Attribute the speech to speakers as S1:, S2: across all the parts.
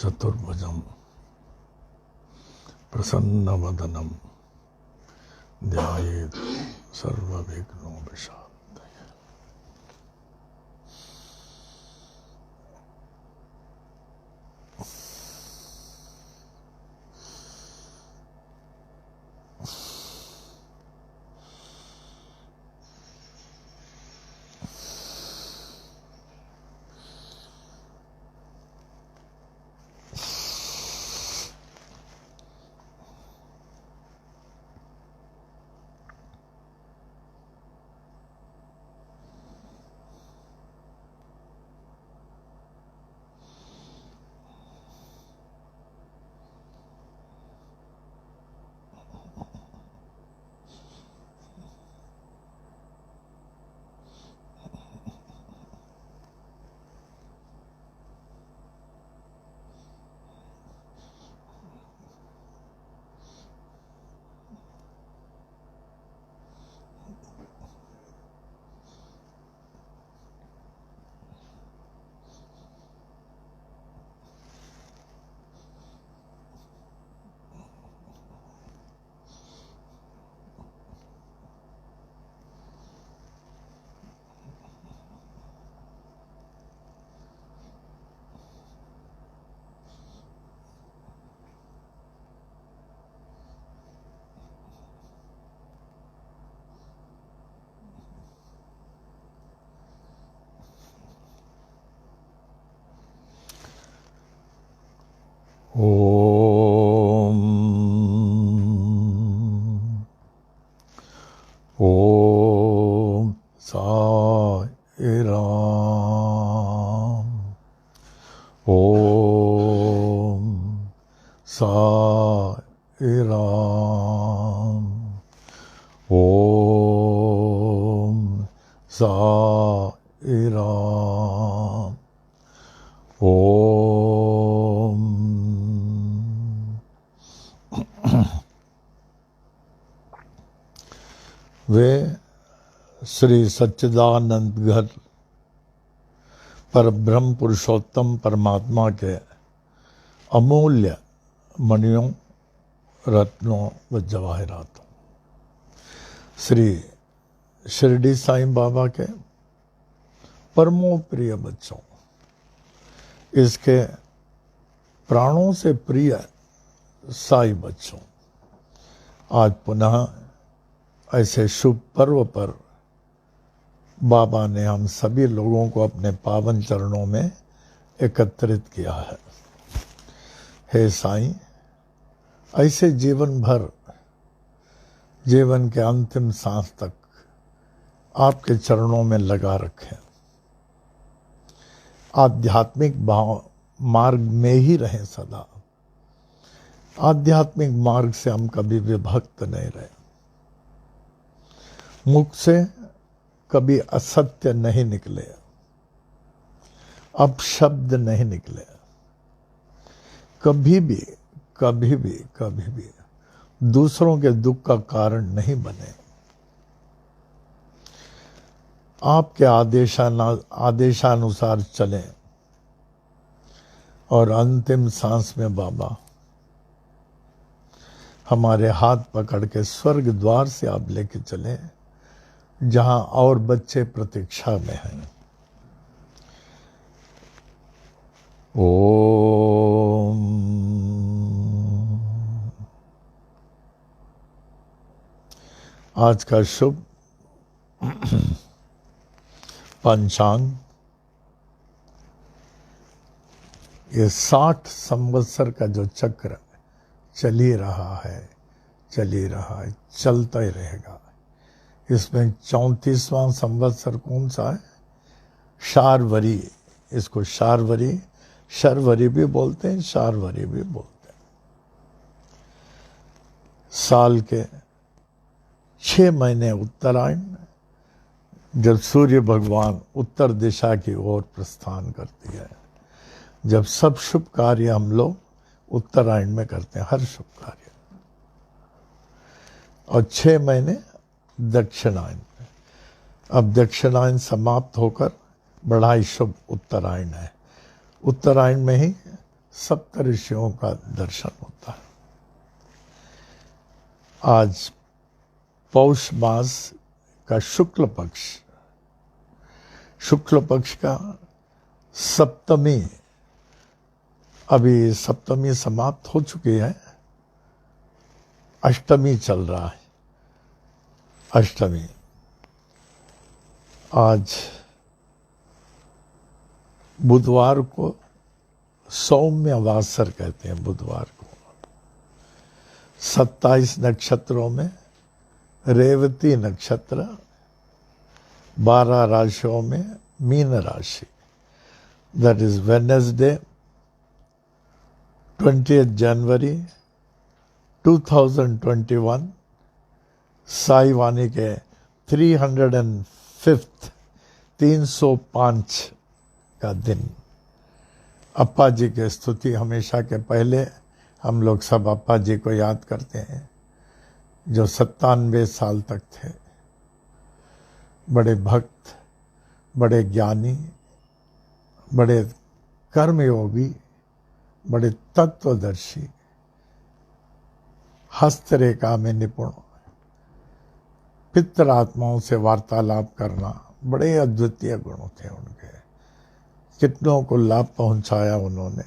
S1: चतुर्भुजं प्रसन्नवदनं ध्यायेत् सर्वविघ्नोपशान्तये। ओम ओम साई राम। ओम साई राम। ओम साई राम। ओम। वे श्री सच्चिदानंद घर पर ब्रह्म पुरुषोत्तम परमात्मा के अमूल्य मणियों, रत्नों व जवाहरातों, श्री शिरडी साईं बाबा के परमो प्रिय बच्चों, इसके प्राणों से प्रिय साई बच्चों, आज पुनः ऐसे शुभ पर्व पर बाबा ने हम सभी लोगों को अपने पावन चरणों में एकत्रित किया है। हे साईं, ऐसे जीवन भर, जीवन के अंतिम सांस तक आपके चरणों में लगा रखें। आध्यात्मिक भाव मार्ग में ही रहें सदा। आध्यात्मिक मार्ग से हम कभी विभक्त नहीं रहे। मुख से कभी असत्य नहीं निकले, अपशब्द नहीं निकले, कभी भी कभी भी कभी भी दूसरों के दुख का कारण नहीं बने। आपके आदेशानुसार चलें और अंतिम सांस में बाबा हमारे हाथ पकड़ के स्वर्ग द्वार से आप लेके चले, जहां और बच्चे प्रतीक्षा में हैं। ओम। आज का शुभ पंचांग, ये 60 संवत्सर का जो चक्र चल ही रहा है, चलता ही रहेगा। इसमें 34वां संवत्सर कौन सा है? शार्वरी। इसको शार्वरी, शर्वरी भी बोलते हैं, शार्वरी भी बोलते हैं। साल के 6 महीने उत्तरायण, जब सूर्य भगवान उत्तर दिशा की ओर प्रस्थान करती है, जब सब शुभ कार्य हम लोग उत्तरायण में करते हैं, हर शुभ कार्य। और 6 महीने दक्षिणायन में। अब दक्षिणायन समाप्त होकर बड़ा ही शुभ उत्तरायण है। उत्तरायण में ही सप्तऋषियों का दर्शन होता है। आज पौष मास का शुक्ल पक्ष का सप्तमी, अभी सप्तमी समाप्त हो चुकी है, अष्टमी चल रहा है। अष्टमी आज बुधवार को सौम्य वासर कहते हैं। बुधवार को 27 नक्षत्रों में रेवती नक्षत्र, 12 राशियों में मीन राशि। दैट इज वेडनेसडे 20 जनवरी 2021, साई वाणी के 305 का दिन। अप्पा जी के स्तुति हमेशा के पहले हम लोग सब अप्पा जी को याद करते हैं, जो 97 साल तक थे। बड़े भक्त, बड़े ज्ञानी, बड़े कर्मयोगी, बड़े तत्वदर्शी, हस्तरेखा में निपुण, पितृ आत्माओं से वार्तालाप करना, बड़े अद्वितीय गुण थे उनके। कितनों को लाभ पहुंचाया उन्होंने।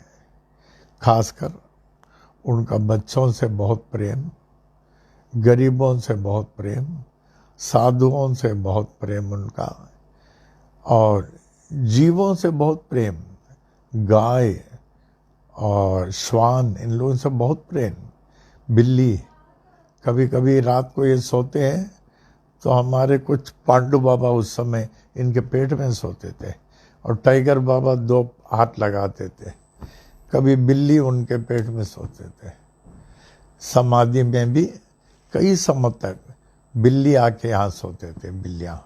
S1: खासकर उनका बच्चों से बहुत प्रेम, गरीबों से बहुत प्रेम, साधुओं से बहुत प्रेम उनका, और जीवों से बहुत प्रेम। गाय और श्वान, इन लोगों से बहुत प्रेम। बिल्ली, कभी कभी रात को ये सोते हैं तो हमारे कुछ पांडु बाबा उस समय इनके पेट में सोते थे, और टाइगर बाबा 2 हाथ लगाते थे। कभी बिल्ली उनके पेट में सोते थे। समाधि में भी कई समय तक बिल्ली आके यहाँ सोते थे, बिल्लियाँ।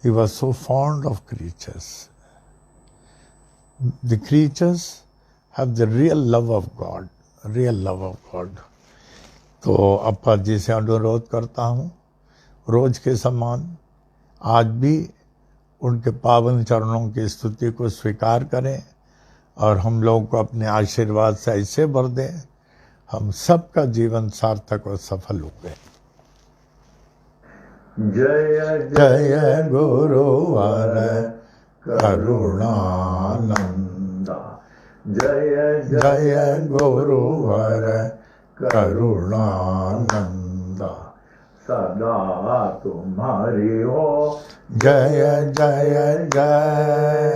S1: He was so fond of creatures. The creatures have the real love of God, real love of God. तो अप्पा जी से अनुरोध करता हूँ, रोज के समान आज भी उनके पावन चरणों की स्तुति को स्वीकार करें, और हम लोगों को अपने आशीर्वाद से ऐसे भर दें, हम सबका जीवन सार्थक और सफल हुए। जय जय गुरुवर करुणानंद, जय जय गुरुवर करुणानंद, सदा तुम्हारी हो जय जय जय,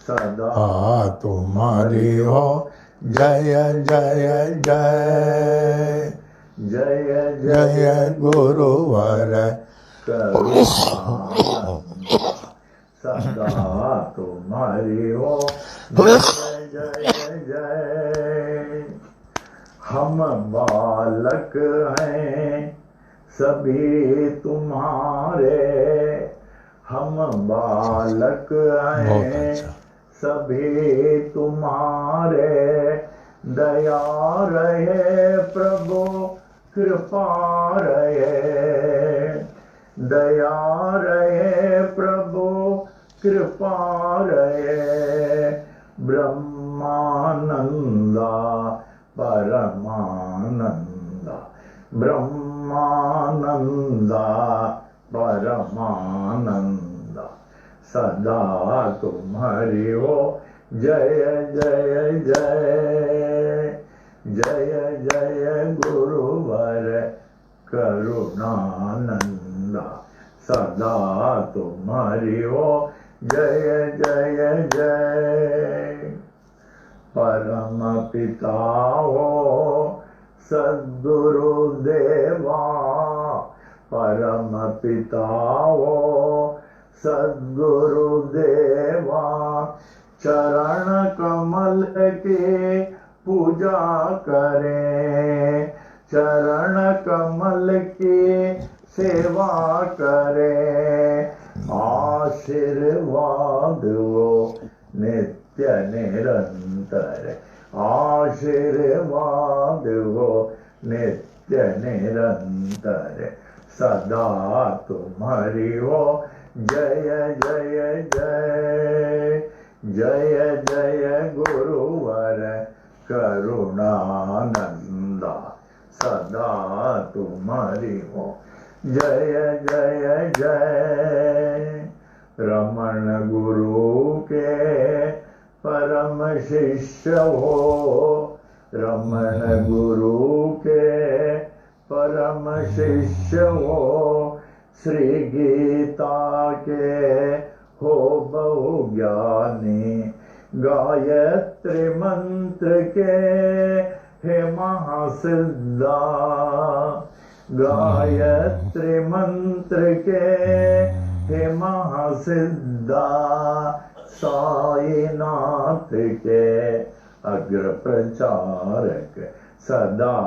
S1: सदा तुम्हारी हो जय जय जय, जय जय गुरुवर करुणानंद, सदा तुम्हारी हो जय जय जय। हम बालक हैं सभी तुम्हारे, हम बालक हैं सभी तुम्हारे, दया रहे प्रभु कृपा रहे, दया रहे प्रभु कृपा रहे। ब्रह्मानंदा परमानंदा, ब्रह्मानंदा परमानंदा, सदा तुम्हारी हो जय जय जय, जय जय गुरुवर करुणानंदा, सदा तुम्हारी हो जय जय जय। परम पिता हो सद्गुरु देवा, परम पिता हो सद्गुरु देवा, चरण कमल की पूजा करें, चरण कमल की सेवा करें। आशीर्वाद वो नित्य निरंतर, आशीर्वाद वो नित्य निरंतर, सदा तुम्हारी हो जय जय जय,
S2: जय जय गुरुवर करुणानंदा सदा तुम्हारी हो। जय जय जय रमण गुरु के परम शिष्य हो। रमण गुरु के परम शिष्य हो। श्री गीता के हो बहु ज्ञानी। गायत्री मंत्र के हे महासिद्धा। गायत्री मंत्र के हे महासिद्धा। साईनाथ के अग्र प्रचारक सदा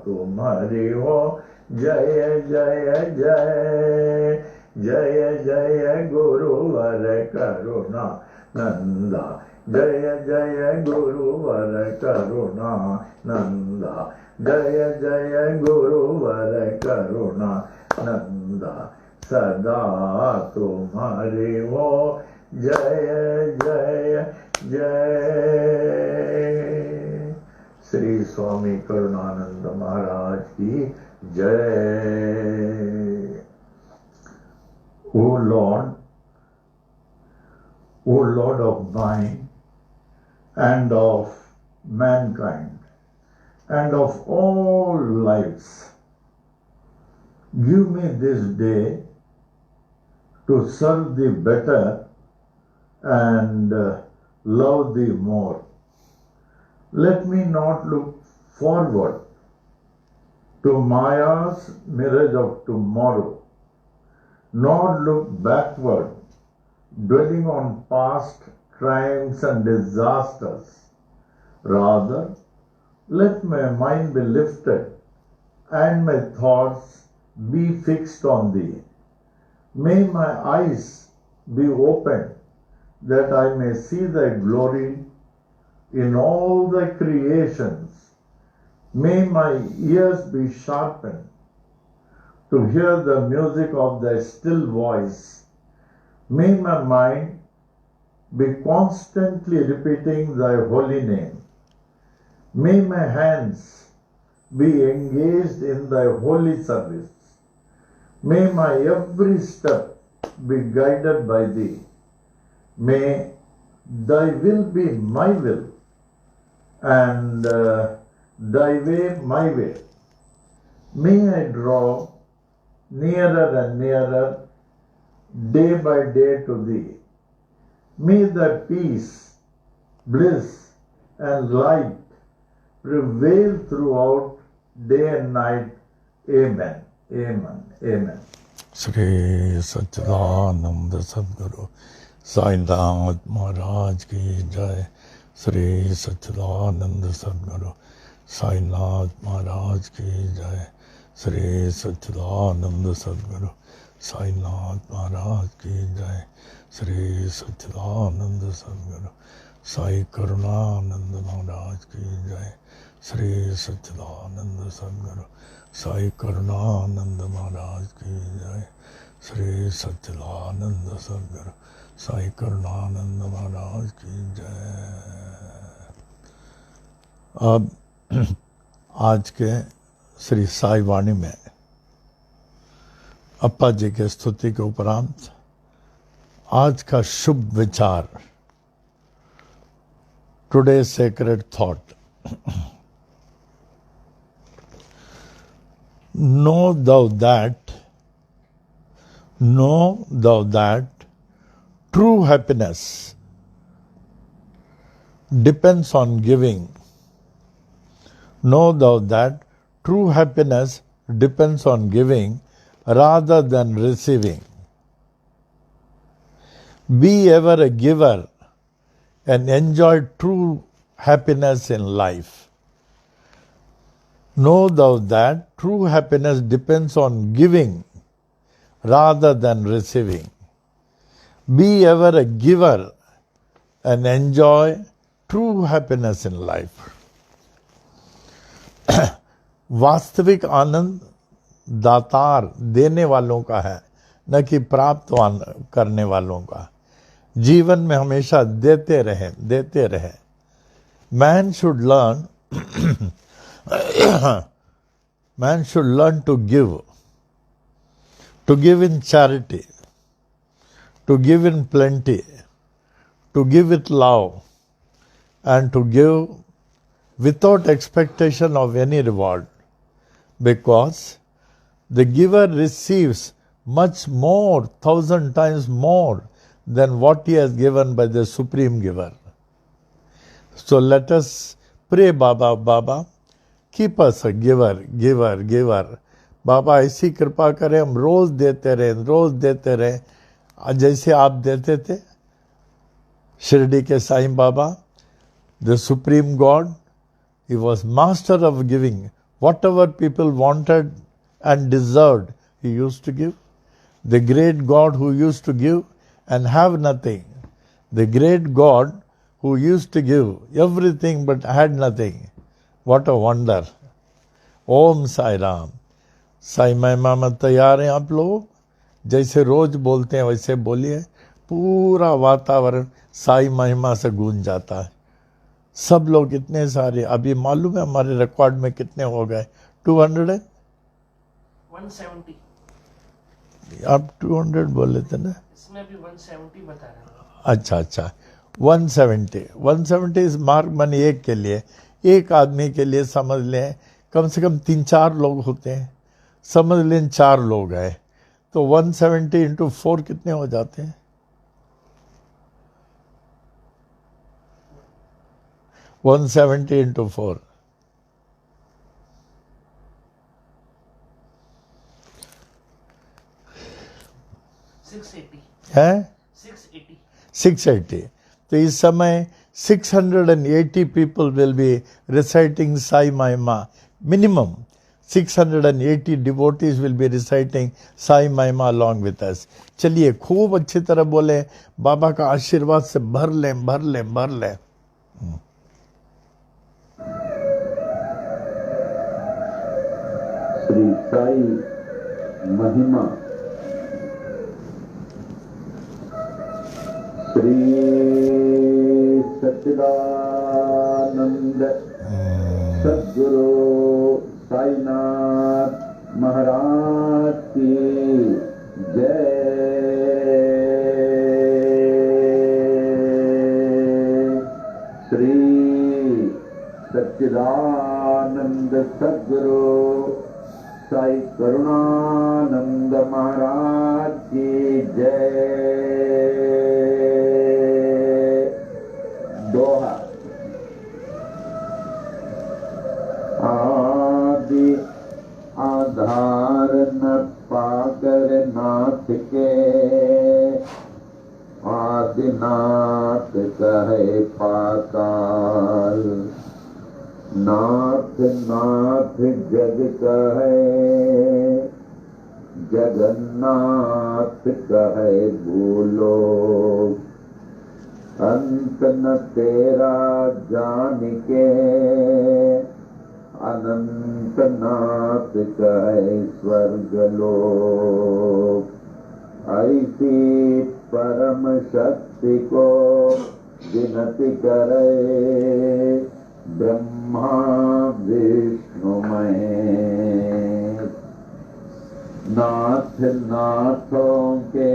S2: तुम्हारी हो। जय जय जय जय जय गुरुवर करुणा नंदा। जय जय गुरुवर करुणा नंदा। जय जय गुरुवर करुणा नंदा सदा तुम्हारी हो। जय जय जय। श्री स्वामी करुणानंद महाराज की जय। O Lord of mine and of mankind and of all lives, give me this day to serve thee better and love thee more. Let me not look forward to Maya's mirage of tomorrow, nor look backward, dwelling on past crimes and disasters. Rather, let my mind be lifted and my thoughts be fixed on thee. May my eyes be opened that I may see thy glory in all thy creations. May my ears be sharpened to hear the music of thy still voice. May my mind be constantly repeating thy holy name. May my hands be engaged in thy holy service. May my every step be guided by thee. May thy will be my will and thy way my way. May I draw nearer and nearer day by day to thee. May thy peace, bliss and light prevail throughout day and night. Amen. Amen. Amen.
S1: Shri सच्चिदानंद सद्गुरु साईनाथ महाराज की जय। श्री सच्चिदानंद सद्गुरु साईनाथ महाराज की जय। श्री सच्चिदानंद सद्गुरु साईनाथ महाराज की जय। श्री सच्चिदानंद सद्गुरु साई करुणानंद महाराज की जय। श्री सच्चिदानंद सद्गुरु साई करुणानंद महाराज की जय। श्री सच्चिदानंद सद्गुरु साई करुणानंद महाराज की जय। अब आज के श्री साई वाणी में अप्पा जी के स्तुति के उपरांत आज का शुभ विचार, today sacred thought. Know thou that true happiness depends on giving. Know thou that true happiness depends on giving rather than receiving. Be ever a giver and enjoy true happiness in life. Know thou that true happiness depends on giving rather than receiving. Be ever a giver and enjoy true happiness in life. वास्तविक आनंद दातार देने वालों का है, न कि प्राप्त करने वालों का। जीवन में हमेशा देते रहें। Man should learn man should learn to give in charity, to give in plenty, to give with love, and to give without expectation of any reward, because the giver receives much more, 1,000 times more than what he has given by the Supreme Giver. So let us pray, Baba, keep us a giver. बाबा ऐसी कृपा करें, हम रोज देते रहें जैसे आप देते थे। शिरडी के Sai Baba, the Supreme God, he was master of giving. Whatever people wanted and deserved, he used to give. The great God who used to give and have nothing. The great God who used to give everything but had nothing. What a wonder. Om Sai Ram. Sai महिमा में तैयार हैं आप लोग? जैसे रोज बोलते हैं वैसे बोलिए। पूरा वातावरण साई महिमा से गूंज जाता है। सब लोग इतने सारे, अभी मालूम है हमारे रिकॉर्ड में कितने हो गए? 200 है?
S3: 170।
S1: आप 200 बोले थे ना?
S3: इसमें भी 170 बता रहा हूँ।
S1: अच्छा 170 इस मार्क मनी एक के लिए, एक आदमी के लिए समझ लें कम से कम 3-4 लोग होते हैं, समझ लें 4 लोग हैं तो 170 इंटू 4 कितने हो जाते हैं? 170 इंटू 4
S3: 680
S1: है
S3: 680।
S1: 680। तो इस समय 680 people will be reciting Sai Mahima. Minimum 680 devotees will be reciting Sai Mahima along with us. चलिए खूब अच्छी तरह बोले, बाबा का आशीर्वाद से भर लें।
S2: श्री साई महिमा। श्री सच्चिदानंद सद्गुरु साईनाथ महाराज की जय। श्री सच्चिदानंद सद्गुरु साई करुणानंद महाराज की जय। दोहा। आदि आधार न पाकर नाथ के, आदिनाथ कहे पाताल। नाथ नाथ जग कहे, जगन्नाथ कहे भूलो। अंत न तेरा जान के, अनंत नाथ कहे स्वर्ग लोक। ऐसी परम शक्ति को विनती करे, ब्रह्मा विष्णु महेश। नाथ नाथों के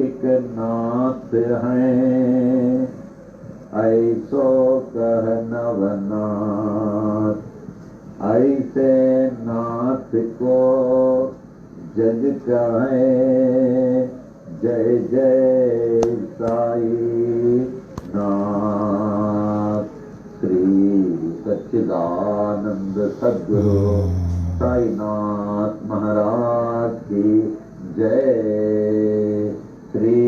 S2: एक नाथ हैं, ऐसो कह नवनाथ। ऐसे नाथ को जग चाहे, जय जय साई नाथ। श्री सच्चिदानंद सद्गुरु साईनाथ महाराज की जय। श्री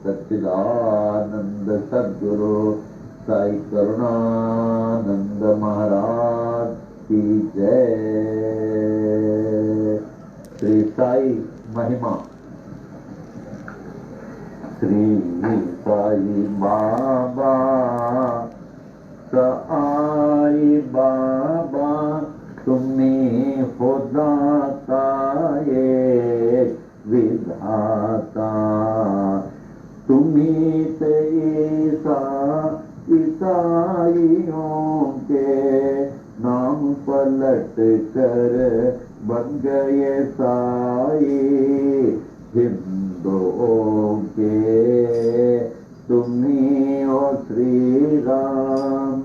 S2: सच्चिदानंद सद्गुरु साई करुणानंद महाराज की जय। श्री साई महिमा। श्री साई बाबा साई बाबा, तुम्हें खुदाता एक विधाता। तुम्ही ते भाइयों के नाम पलट कर बन गए साई, हिंदुओं के तुम्ही हो श्री राम,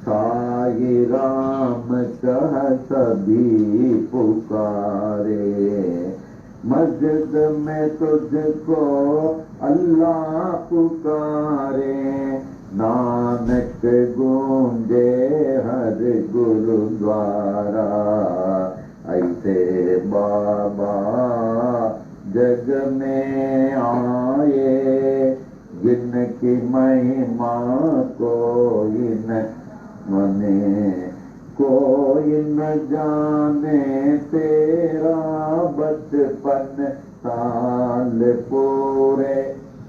S2: साई राम कह सभी पुकारे, मस्जिद में तुझको अल्लाह पुकारे, नानक गूंजे हर गुरुद्वारा, ऐसे बाबा जग में आए, जिनकी महिमा कोई न मने, कोई न जाने तेरा बचपन साल पूरे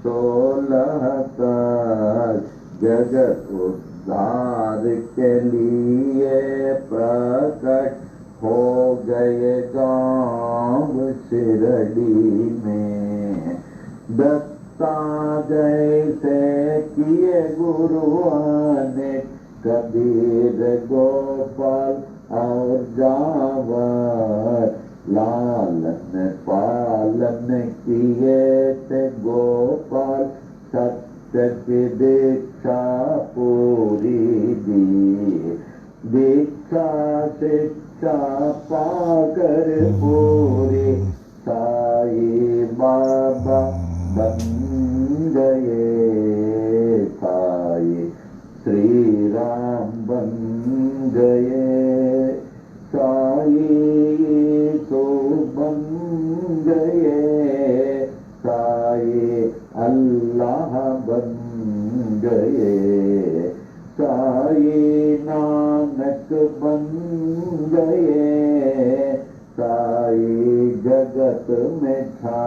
S2: 16 तक, जगत उद्धार के लिए प्रकट हो गए गांव शिरडी में, दत्ता जैसे किए गुरुओं ने, कबीर गोपाल और जावर, लालन पालन किए थे गोपाल, सत्य की दीक्षा पूरी दी, दीक्षा शिक्षा पाकर पूरी, साई बाबा बन गए, साई श्री राम बन गए, साई तो बन गए, साई अल्लाह बन गए, साई नानक बन गए, साई जगत में छा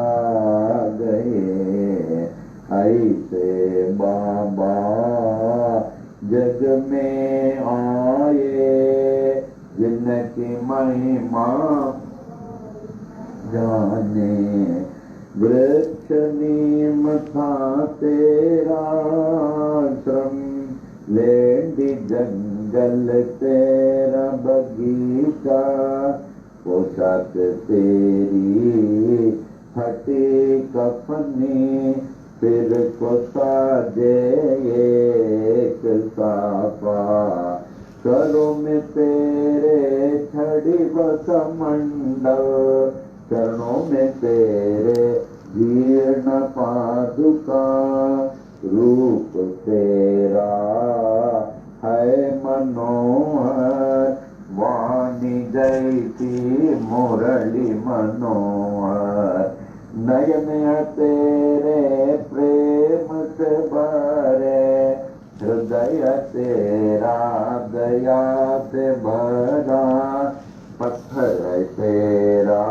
S2: गए, ऐसे बाबा जग में आए, जिनकी महिमा जाने, वृक्ष नीम था तेरा आश्रम, लेंडी जंगल तेरा बगीचा, पोशाक तेरी फटी कफनी, फिर को साजे एक साफा, करो में तेरे छड़ी बसमंडल, चरणों में तेरे जीर्ण पादुका, रूप तेरा है मनोहर, वाणी जैसी मुरली मनोहर, नयन तेरे प्रेम से भरे, हृदय तेरा दया से भरा, पत्थर तेरा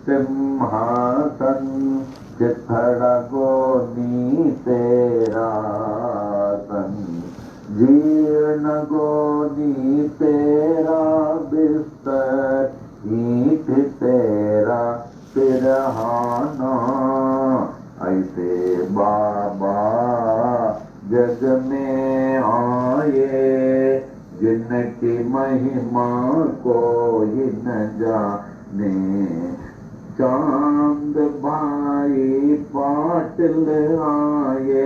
S2: सिंहासन, चिथड़ा गोनी तेरा सन, जीर्ण गोनी तेरा बिस्तर, ईंट तेरा सिरहाना, ऐसे बाबा जग में आए, जिनकी महिमा कोई न जाने, चांद भाई पाटिल आए,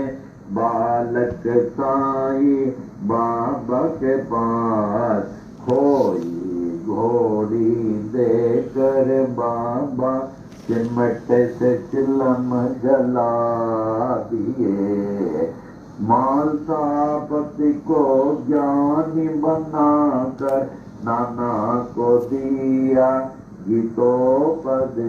S2: बालक साई बाबा के पास, खोई घोड़ी देकर बाबा चिमट से चिलम जला दिए, मालसापति को ज्ञानी बनाकर नाना को दिया गीतोपदेश,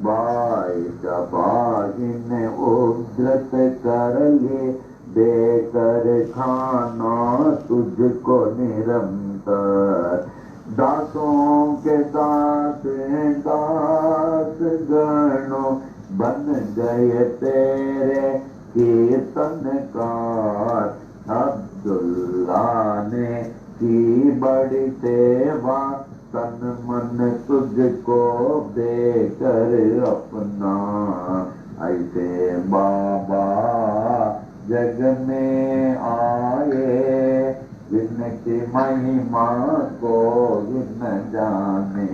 S2: बाई चपाही ने उद्रत कर ली, देकर खाना तुझको निरंतर, दासों के दास दास गणों बन गए तेरे कीर्तनकार, अब्दुल्ला ने की बड़ी सेवा, तन मन तुझको देकर अपना, ऐसे बाबा जग में आए, की महिमा कोई न जाने।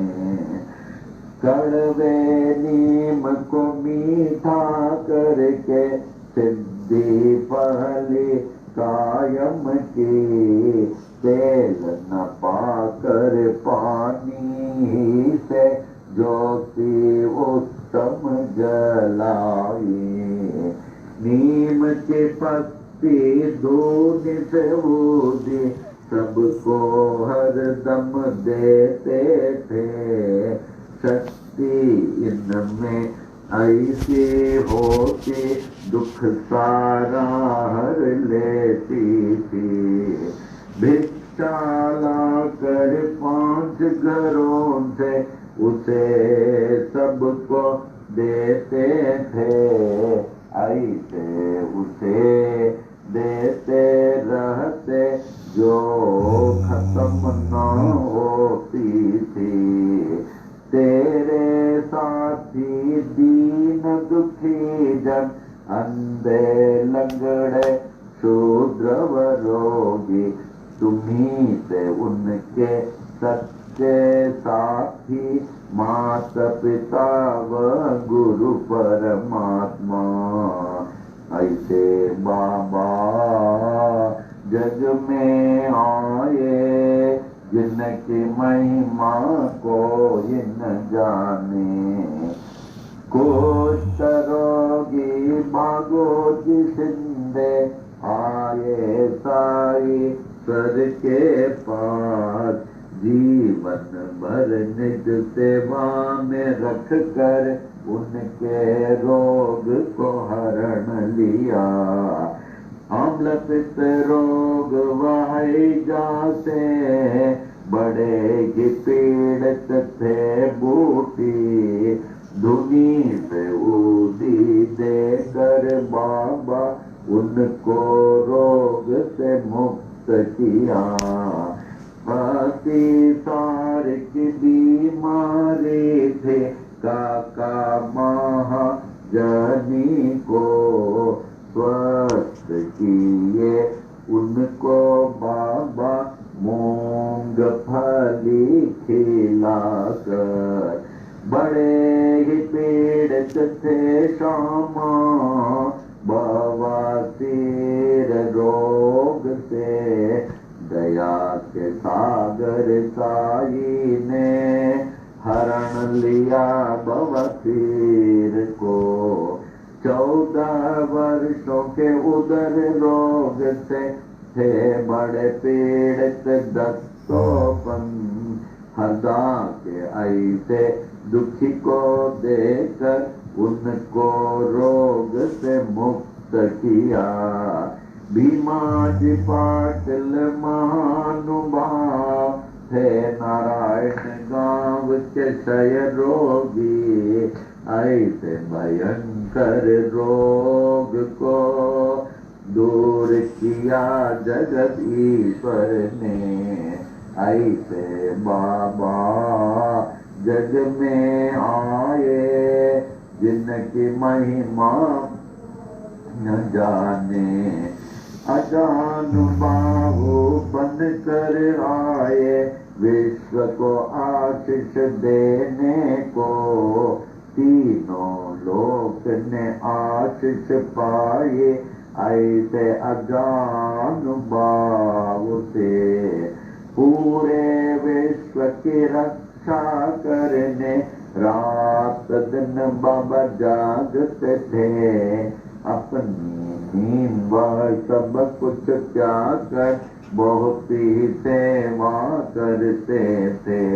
S2: कड़वे नीम को मीठा करके सिद्धि पहली कायम की। तेल न पाकर पानी से ज्योति उत्तम जलाई। नीम के पत्ती दूध से ऊदी सबको हरदम देते थे। शक्ति इनमें ऐसी होती दुख सारा हर लेती थी। भिक्षा लाकर 5 घरों से उसे सबको देते थे। ऐसे उसे देते रहते जो खत्म न होती थी। तेरे साथी दीन दुखी जन अंधे लंगड़े शूद्र व रोगी तुम्ही से उनके सच्चे साथी माता पिता व गुरु परमात्मा। ऐसे बाबा जग में आए जिनकी महिमा कोई न जाने। कुष्ठ रोगी भागो जिसंदे आए साई सर के पास। जीवन भर निज सेवा में रख कर उनके रोग को हरण लिया। अम्ल पित्त रोग वह जाते बड़े ही पीड़ित थे बूटी। धुनी से ऊदी देकर बाबा उनको रोग से मुक्त किया। अति सार की बीमारी थे काका महाजनी को स्वस्थ किए उनको बाबा मूंगफली खिलाकर। बड़े ही पीड़ित थे श्यामा बवासीर रोग से। दया के सागर साई ने हरण लिया बवासीर को। 14 वर्षों के उदर रोग से थे बड़े पीड़ित दस्तोपन। हरदा के ऐसे दुखी को देकर उनको रोग से मुक्त किया। भीमाजी पाटिल महानुभाव थे नारायण गांव के क्षय रोगी। ऐसे भयंकर रोग को दूर किया जगत ईश्वर ने। ऐसे बाबा जग में आए जिनकी महिमा न जाने। अजानुबाहु बन कर आए विश्व को आशीष देने को। तीनों लोक ने आशीष पाए ऐसे अजानुबाहु से। पूरे विश्व की रक्षा करने रात दिन बाबा जागते थे। अपनी नींद सब कुछ त्याग कर बहुत ही सेवा करते थे।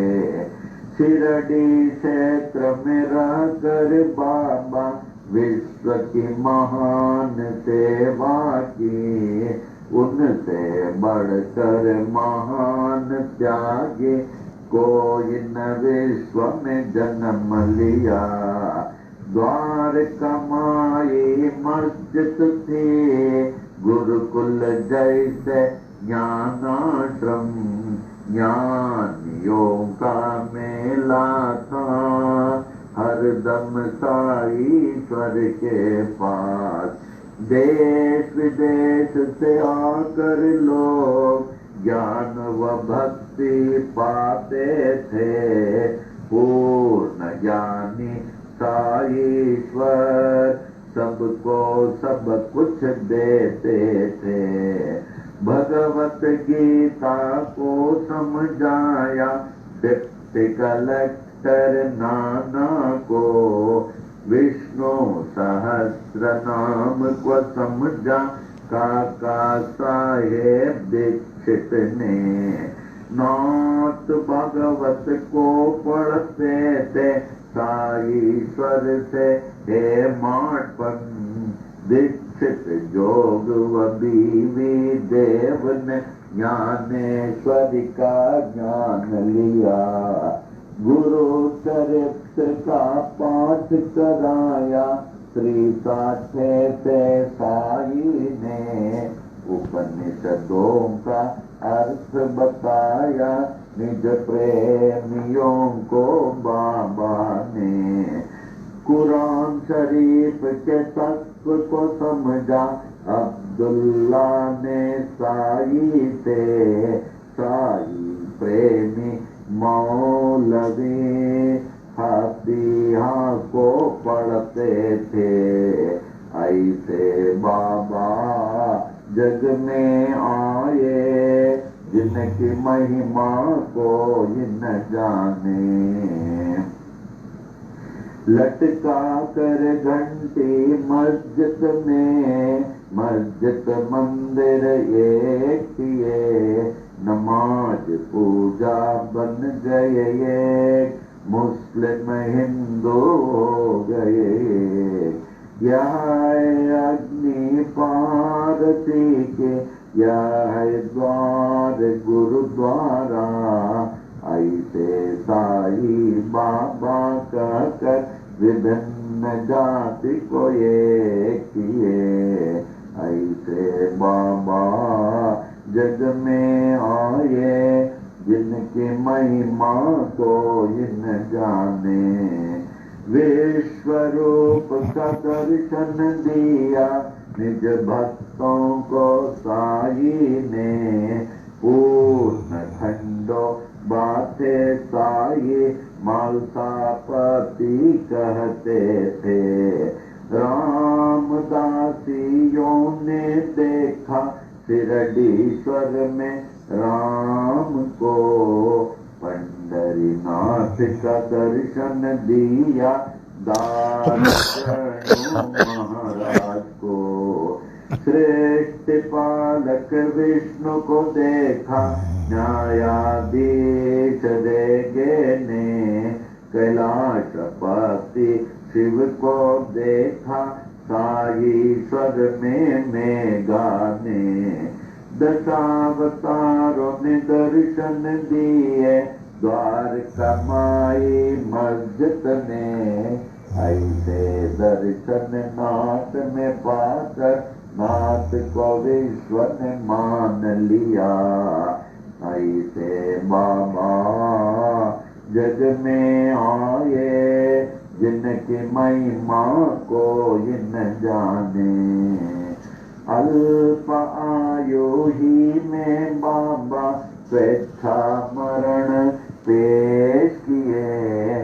S2: शिरडी क्षेत्र में रहकर बाबा विश्व की महान सेवा की। उनसे बढ़कर महान त्यागी कोई न विश्व में जन्म लिया। द्वार कमाई मस्जिद थी गुरुकुल जैसे ज्ञानाश्रम। ज्ञानियों का मेला था हरदम साईश्वर के पास। देश विदेश से आकर लोग ज्ञान व भक्ति पाते थे, पूर्ण ज्ञानी साईश्वर सबको सब कुछ देते थे। भगवत गीता को समझाया डिप्टी कलेक्टर नाना को, विष्णु सहस्र नाम को समझा काका साहेब दीक्षित ने। नाथ भगवत को पढ़ते थे साईश्वर से हे माटपन, दीक्षित जोग व बीवी देव ने ज्ञानेश्वरी का ज्ञान लिया। गुरु चरित्र का पाठ कराया श्री साथे से साई ने। उपनिषदों का अर्थ बताया निज प्रेमियों को बाबा ने। कुरान शरीफ के तत्व को समझा अब्दुल्ला ने साई से। साई प्रेमी मौलवी फतीहा को पढ़ते थे। ऐसे बाबा जग में आए जिनकी महिमा को जिन जाने। लटका कर घंटी मस्जिद में, मस्जिद मंदिर एक किए। नमाज पूजा बन गए एक, मुस्लिम हिंदू हो गए। यह अग्नि पारसी के, यह द्वार गुरुद्वारा। ऐसे साई बाबा कहकर विभिन्न जाति को एक किए। ऐसे बाबा जग में आए जिनकी महिमा को इन जाने। विश्व रूप का दर्शन दिया निज भक्तों को साई ने। पूर्ण खंडो बातें साई मालसापति कहते थे। रामदासियों ने देखा शिरडीश्वर में राम को। पंढरीनाथ का दर्शन दिया दासगणों महाराज को। श्रेष्ठ पालक विष्णु को देखा न्यायाधीश देगे ने। कैलाशपति शिव को देखा साईश्वर में मेघा ने। दशावतारों ने दर्शन दिए द्वारका माई मस्जिद ने। ऐसे दर्शन नाथ में पाकर नाथ को विश्व ने मान लिया। ऐसे बाबा जग में आए जिनकी महिमा को इन जाने। अल्प आयु ही में बाबा स्वेच्छा मरण पेश किए।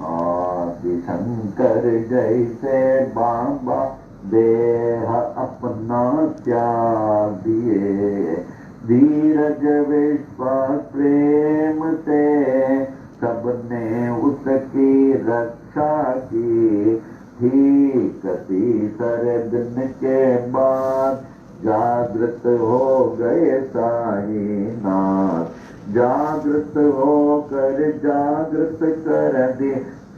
S2: आदि शंकर जैसे बाबा देह अपना त्याग दिए। धीरज विश्वास प्रेम से सबने उसकी रक्षा की। ठीक तीसरे दिन के बाद जागृत हो गए साईनाथ। जागृत होकर जागृत कर दी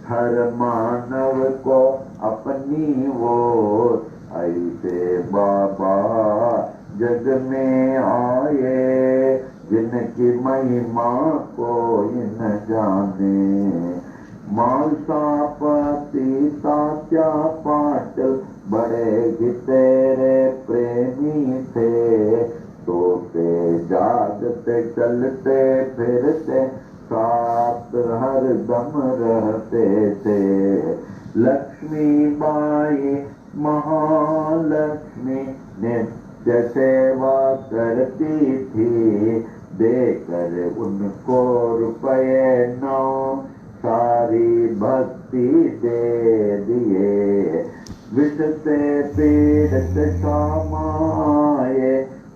S2: हर मानव को अपनी ओर। ऐसे बाबा जग में आए जिनकी महिमा को इन जाने। मालसापति तात्या पाटिल बड़े ही तेरे प्रेमी थे। सोते जागते चलते फिरते साथ हर दम रहते थे। लक्ष्मी बाई महालक्ष्मी ने सेवा करती थी, देकर उनको रुपये 9, सारी भक्ति दे दिए। विष से पीड़ित शामाए,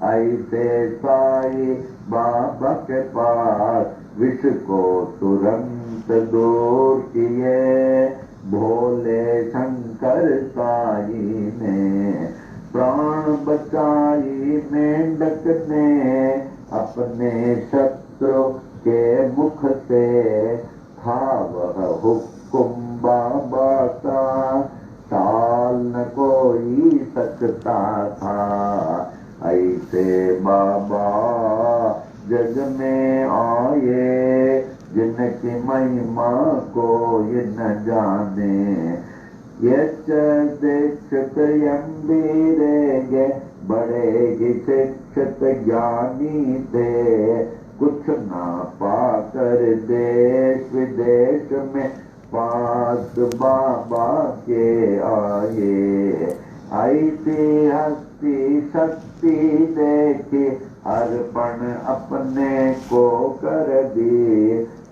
S2: ऐसे साई बाबा के पास, विष को तुरंत दूर किए भोले शंकर साई ने। प्राण बचाई मेंढक ने अपने शत्रु के मुख से, था वह हुक्म बाबा का, टाल न कोई सकता था। ऐसे बाबा जग में आए, जिनकी महिमा कोई न जाने। यच दीक्षित यम्बीरेगे, बड़े ही शिक्षित ज्ञानी थे। कुछ ना पाकर देश विदेश में पास बाबा के आए। ऐसी हस्ती शक्ति देखी, अर्पण अपने को कर दी।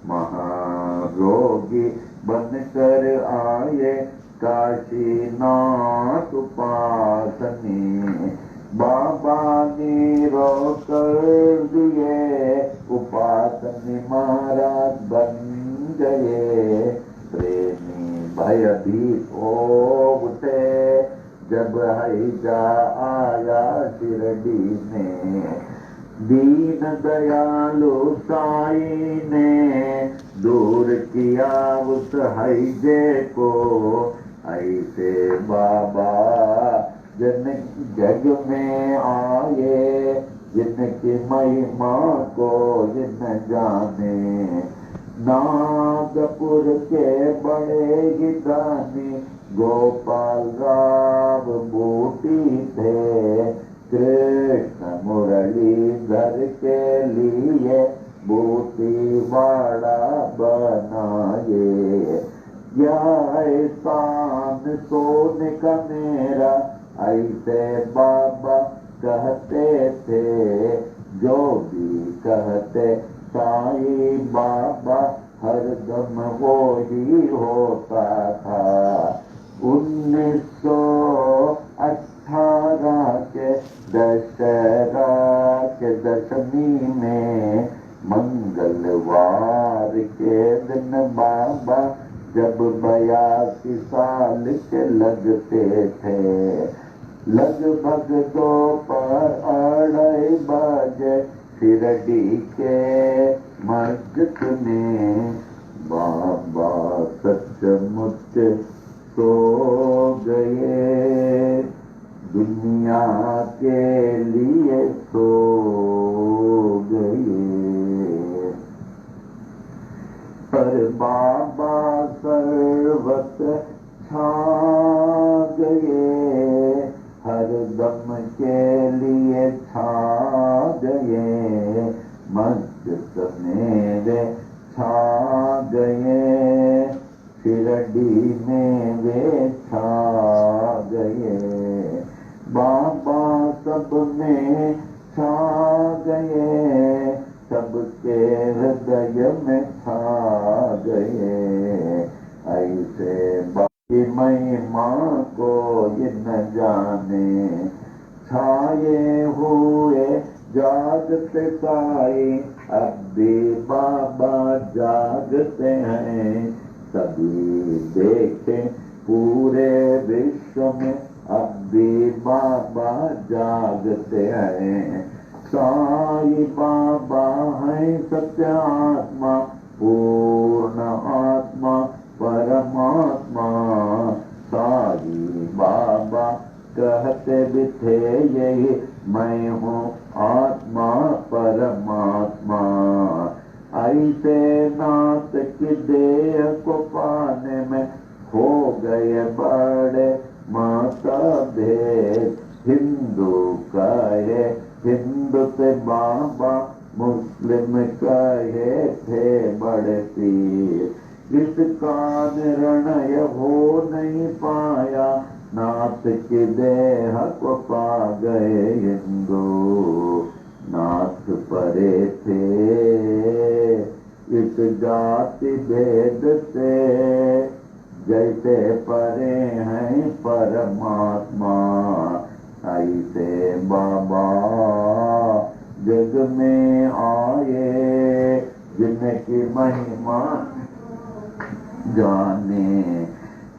S2: महारोगी बनकर आए, काशीनाथ उपासनी। बाबा ने रोक दिए, उपासनी महाराज बन गए। प्रेमी भयभीत हो उठे, जब हैजा आया शिरडी में। दीन दयालु साई ने दूर किया उस हैजे को। ऐसे बाबा जन जग में आए, जिनकी महिमा को जिन जाने। नागपुर के बड़े ही दानी गोपाल राव बूटी थे। कृष्ण मुरलीधर के लिए बूटी वाड़ा बनाए। यह एहसान सोने का मेरा, ऐसे बाबा कहते थे। जो भी कहते साई बाबा, हरदम वो ही होता था। 1918 के दशहरा के दशमी में, मंगलवार के दिन बाबा जब 82 साल के लगते थे। लगभग दोपहर 2:30 बजे शिरडी के मस्जिद में बाबा सचमुच सो गए। दुनिया के लिए सो गए। पर बाबा सर्वत छा गए, हर दम के लिए छा गए। मस्जिद मेरे छा गए, शिरडी में वे छा गए। बाबा सब में छा गए, सबके हृदय में छा गए। ऐसे बाकी महिमा को ये न जाने। छाए हुए जागते साई, अब भी बाबा जागते हैं। सभी देखे पूरे विश्व में, अब भी बाबा जागते हैं। साई बाबा है सत्य आत्मा, पूर्ण आत्मा परमात्मा। साई बाबा कहते भी थे यही, मैं हूँ आत्मा परमात्मा। ऐसे नाथ की देह को पाने में हो गए बड़े मतभेद। हिंदू कहे हिंदू से बाबा, मुस्लिम कहे थे बड़े पीर। इसका निर्णय हो नहीं पाया, नाथ की देह को पा गए हिंदू, नाथ परे थे इस जाति भेद से, जैसे परे हैं परमात्मा ऐसे बाबा जग में आए, जिनकी महिमा जाने।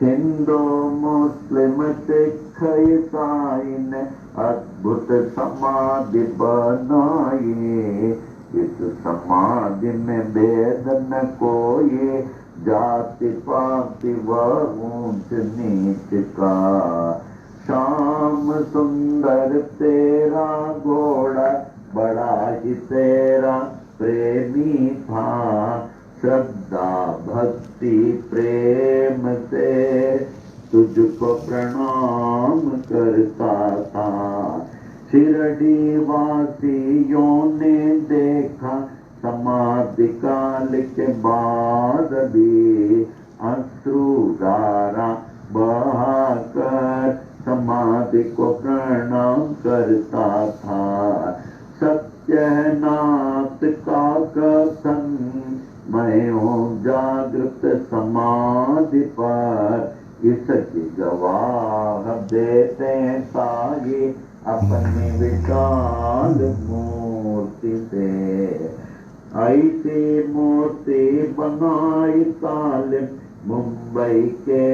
S2: हिंदू मुस्लिम सिख ईसाई ने अद्भुत समाधि बनाई, इस समाधि में भेद न कोई, जाति पाति व ऊंच नीच का। श्याम सुंदर तेरा घोड़ा बड़ा ही तेरा प्रेमी था, श्रद्धा भक्ति प्रेम से तुझको प्रणाम करता था। शिरडी वासियों ने देखा समाधि काल के बाद भी, अश्रुधारा बहाकर समाधि को प्रणाम करता था। सत्यनाथ का कथन, मैं हूँ जागृत समाधि पर, इसकी गवाह देते साई अपनी विशाल मूर्ति से। ऐसी मूर्ति बनाई तालिम मुंबई के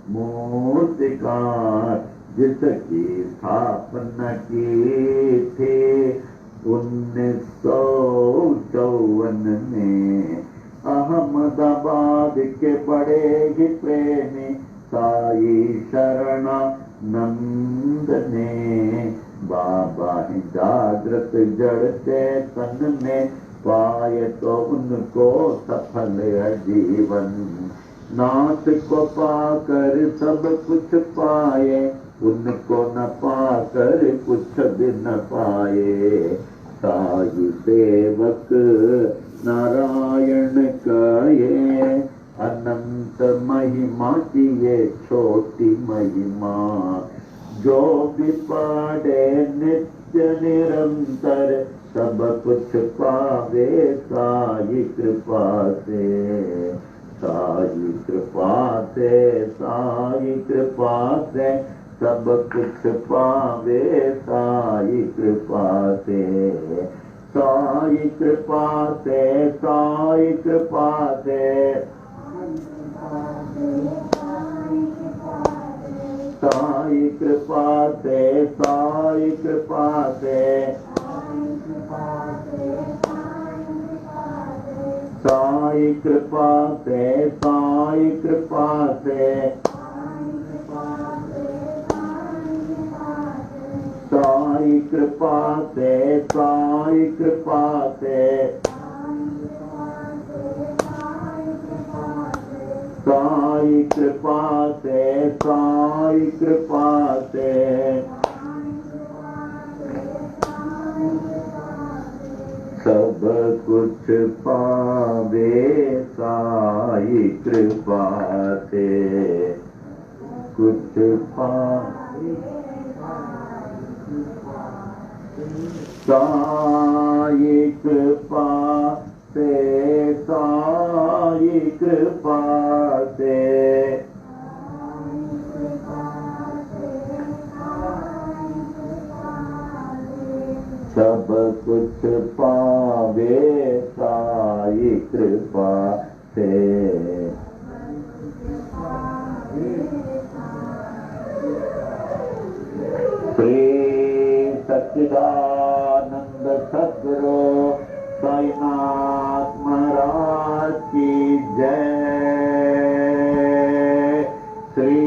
S2: मूर्तिकार, जिसकी स्थापना की थी 1954 में। अहमदाबाद के बड़े ही प्रेमी साई शरणानंद ने, बाबा ही जागृत जड़ चेतन में पाए तो उनको सफल है जीवन। नाथ को पाकर सब कुछ पाए, उनको न पाकर कुछ भी न पाए। साई सेवक नारायण का ये अनंत महिमा की ये छोटी महिमा, जो भी पढ़े नित्य निरंतर सब कुछ पावे साई कृपा से। साई कृपा से, साई कृपा से सब कुछ पावे साई कृपा से। साई कृपा से, साई कृपा से, साई कृपा से, साई कृपा से, साई कृपा से, साई कृपा से, साई कृपा से, साई कृपा से, साई कृपा से, साई कृपा से। सब कुछ पावे साई कृपा से, कुछ पावे साई कृपा से, साई कृपा से। सब कुछ पावे साई कृपा से। श्री सच्चिदानंद सद्गुरु साईनाथ महाराज की जय। श्री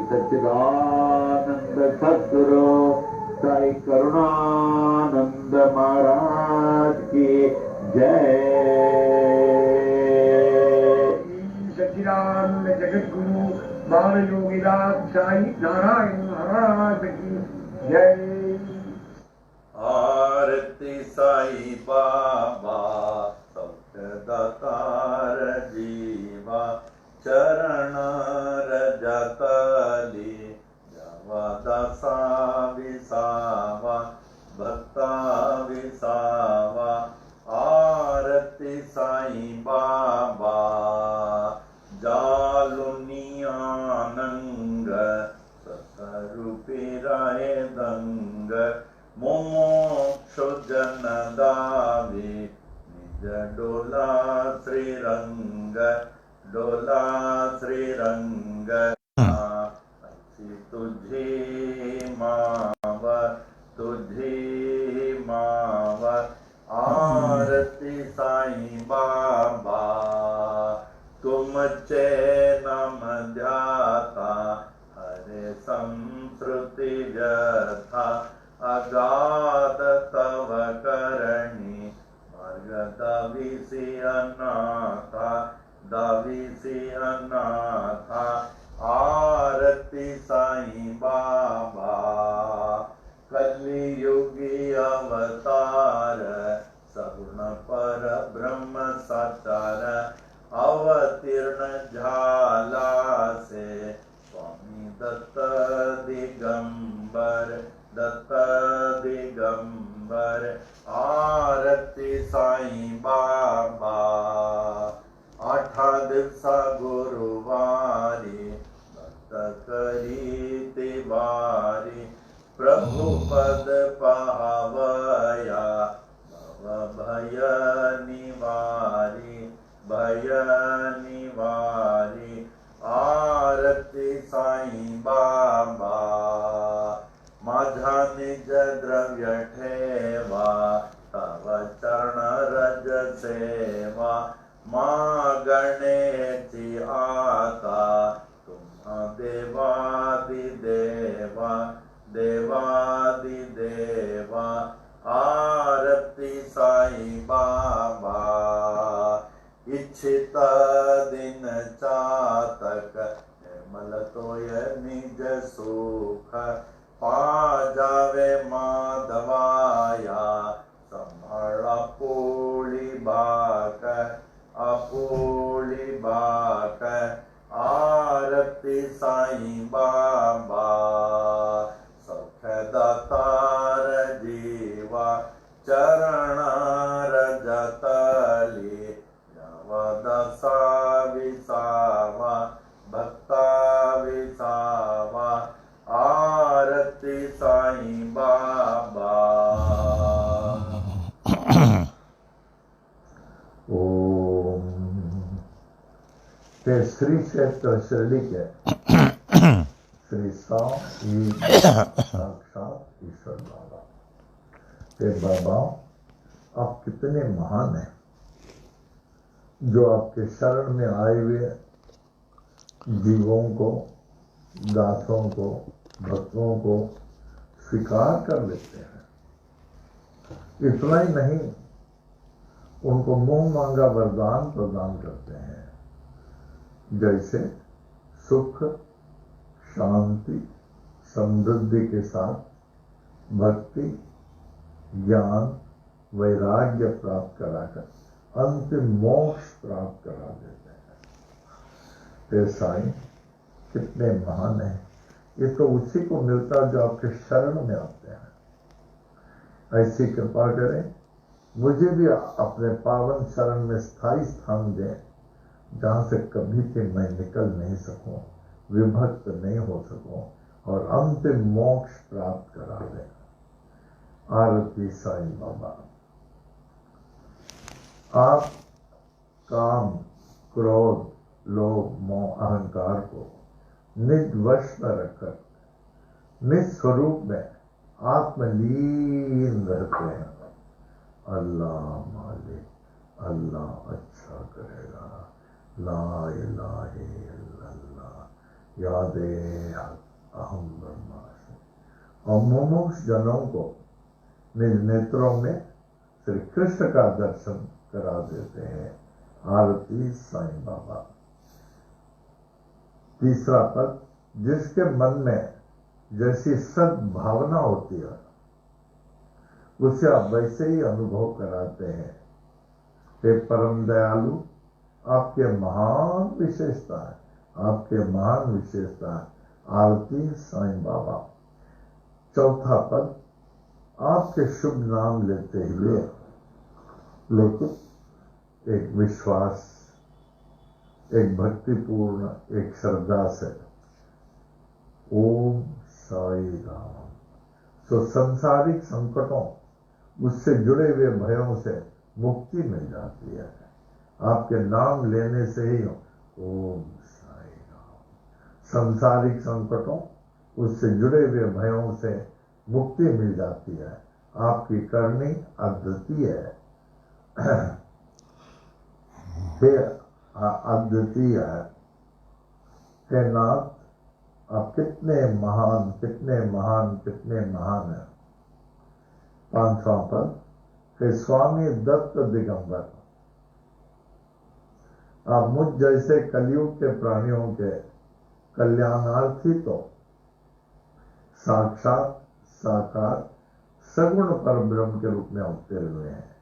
S2: सच्चिदानंद सद्गुरु साई करुणानंद महाराज की जय।
S4: सच्चिदानंद जगत गुरु बाल योगीनाथ साई नारायण महाराज की जय।
S5: आरती साई बाबा सत्य दातार जीवा, चरण रजतली दासा विसावा भक्ता विसावा आरती साईं बाबा जालुनियानंग सतरूपी राय दंग मोक्ष जन दावी निज डोला श्रीरंग अच्छी तुझी माव आरती साईं बाबा तुम नम ध्याता हरे संस्कृति व्यथा अगाध तव करणी मार्ग दविसी अनाथा आरती साईं बाबा कलियुगी अवतार सगुण पर ब्रह्म साचार अवतीर्ण झाला से स्वामी दत्त दिगंबर आरती साईं बाबा आठा दिवसा गुरुवारी भक्त करी वारी प्रभु पद पावया भव भय निवारी आरती साईं बाबा माझा निज द्रव्य ठेवा तव चरण रज सेवा मागणेची आता तुम्हा देवादिदेवा आरती साईं बाबा इच्छित दिन चातक निर्मल तोय निज सुख पा जावे माधवाया संभाळ अपोळी बाक आरती साईं बाबा सौख्य दातार जीवा चरण रजतली दसा विसावा भक्ता विसावा आरती साईं बाबा
S1: ते श्री क्षेत्र शिरडी के श्री साक्षात ईश्वर बाबा ते बाबा आप कितने महान हैं जो आपके शरण में आए हुए जीवों को दासों को भक्तों को स्वीकार कर लेते हैं। इतना ही नहीं उनको मुंह मांगा वरदान प्रदान करते हैं जैसे सुख शांति समृद्धि के साथ भक्ति ज्ञान वैराग्य प्राप्त कराकर अंतिम मोक्ष प्राप्त करा देते हैं। ते साईं कितने महान हैं। ये तो उसी को मिलता जो आपके शरण में आते हैं। ऐसी कृपा करें मुझे भी अपने पावन शरण में स्थायी स्थान दें जहां से कभी के मैं निकल नहीं सकूं, विभक्त नहीं हो सकूं और अंतिम मोक्ष प्राप्त करा दें। आरती साईं बाबा। आप काम क्रोध लोभ मोह अहंकार को निज वश में रखकर निज स्वरूप में आत्मलीन रहते हैं। अल्लाह मालिक, अल्लाह अच्छा करेगा, ला इलाहा इल्लल्लाह, यादे अहम ब्रह्मास्मि। और मुमुक्ष जनों को निज नेत्रों में श्री कृष्ण का दर्शन करा देते हैं। आरती साईं बाबा। तीसरा पद, जिसके मन में जैसी सद्भावना होती है उसे आप वैसे ही अनुभव कराते हैं। हे परम दयालु, आपके महान विशेषता है, आपके महान विशेषता है। आरती साईं बाबा। चौथा पद, आपके शुभ नाम लेते हुए लेकिन एक विश्वास, एक भक्तिपूर्ण, एक श्रद्धा से ओम साई राम। तो सांसारिक संकटों, उससे जुड़े हुए भयों से मुक्ति मिल जाती है आपके नाम लेने से ही। ओम साई राम। सांसारिक संकटों, उससे जुड़े हुए भयों से मुक्ति मिल जाती है। आपकी करनी अद्वितीय है। हे अद्वितीय है, हे नाथ, आप कितने महान, कितने महान, कितने महान हैं। 5वां पद, हे स्वामी दत्त दिगंबर, आप मुझ जैसे कलयुग के प्राणियों के कल्याणार्थी तो साक्षात साकार सगुण पर ब्रह्म के रूप में अवतरे हुए हैं,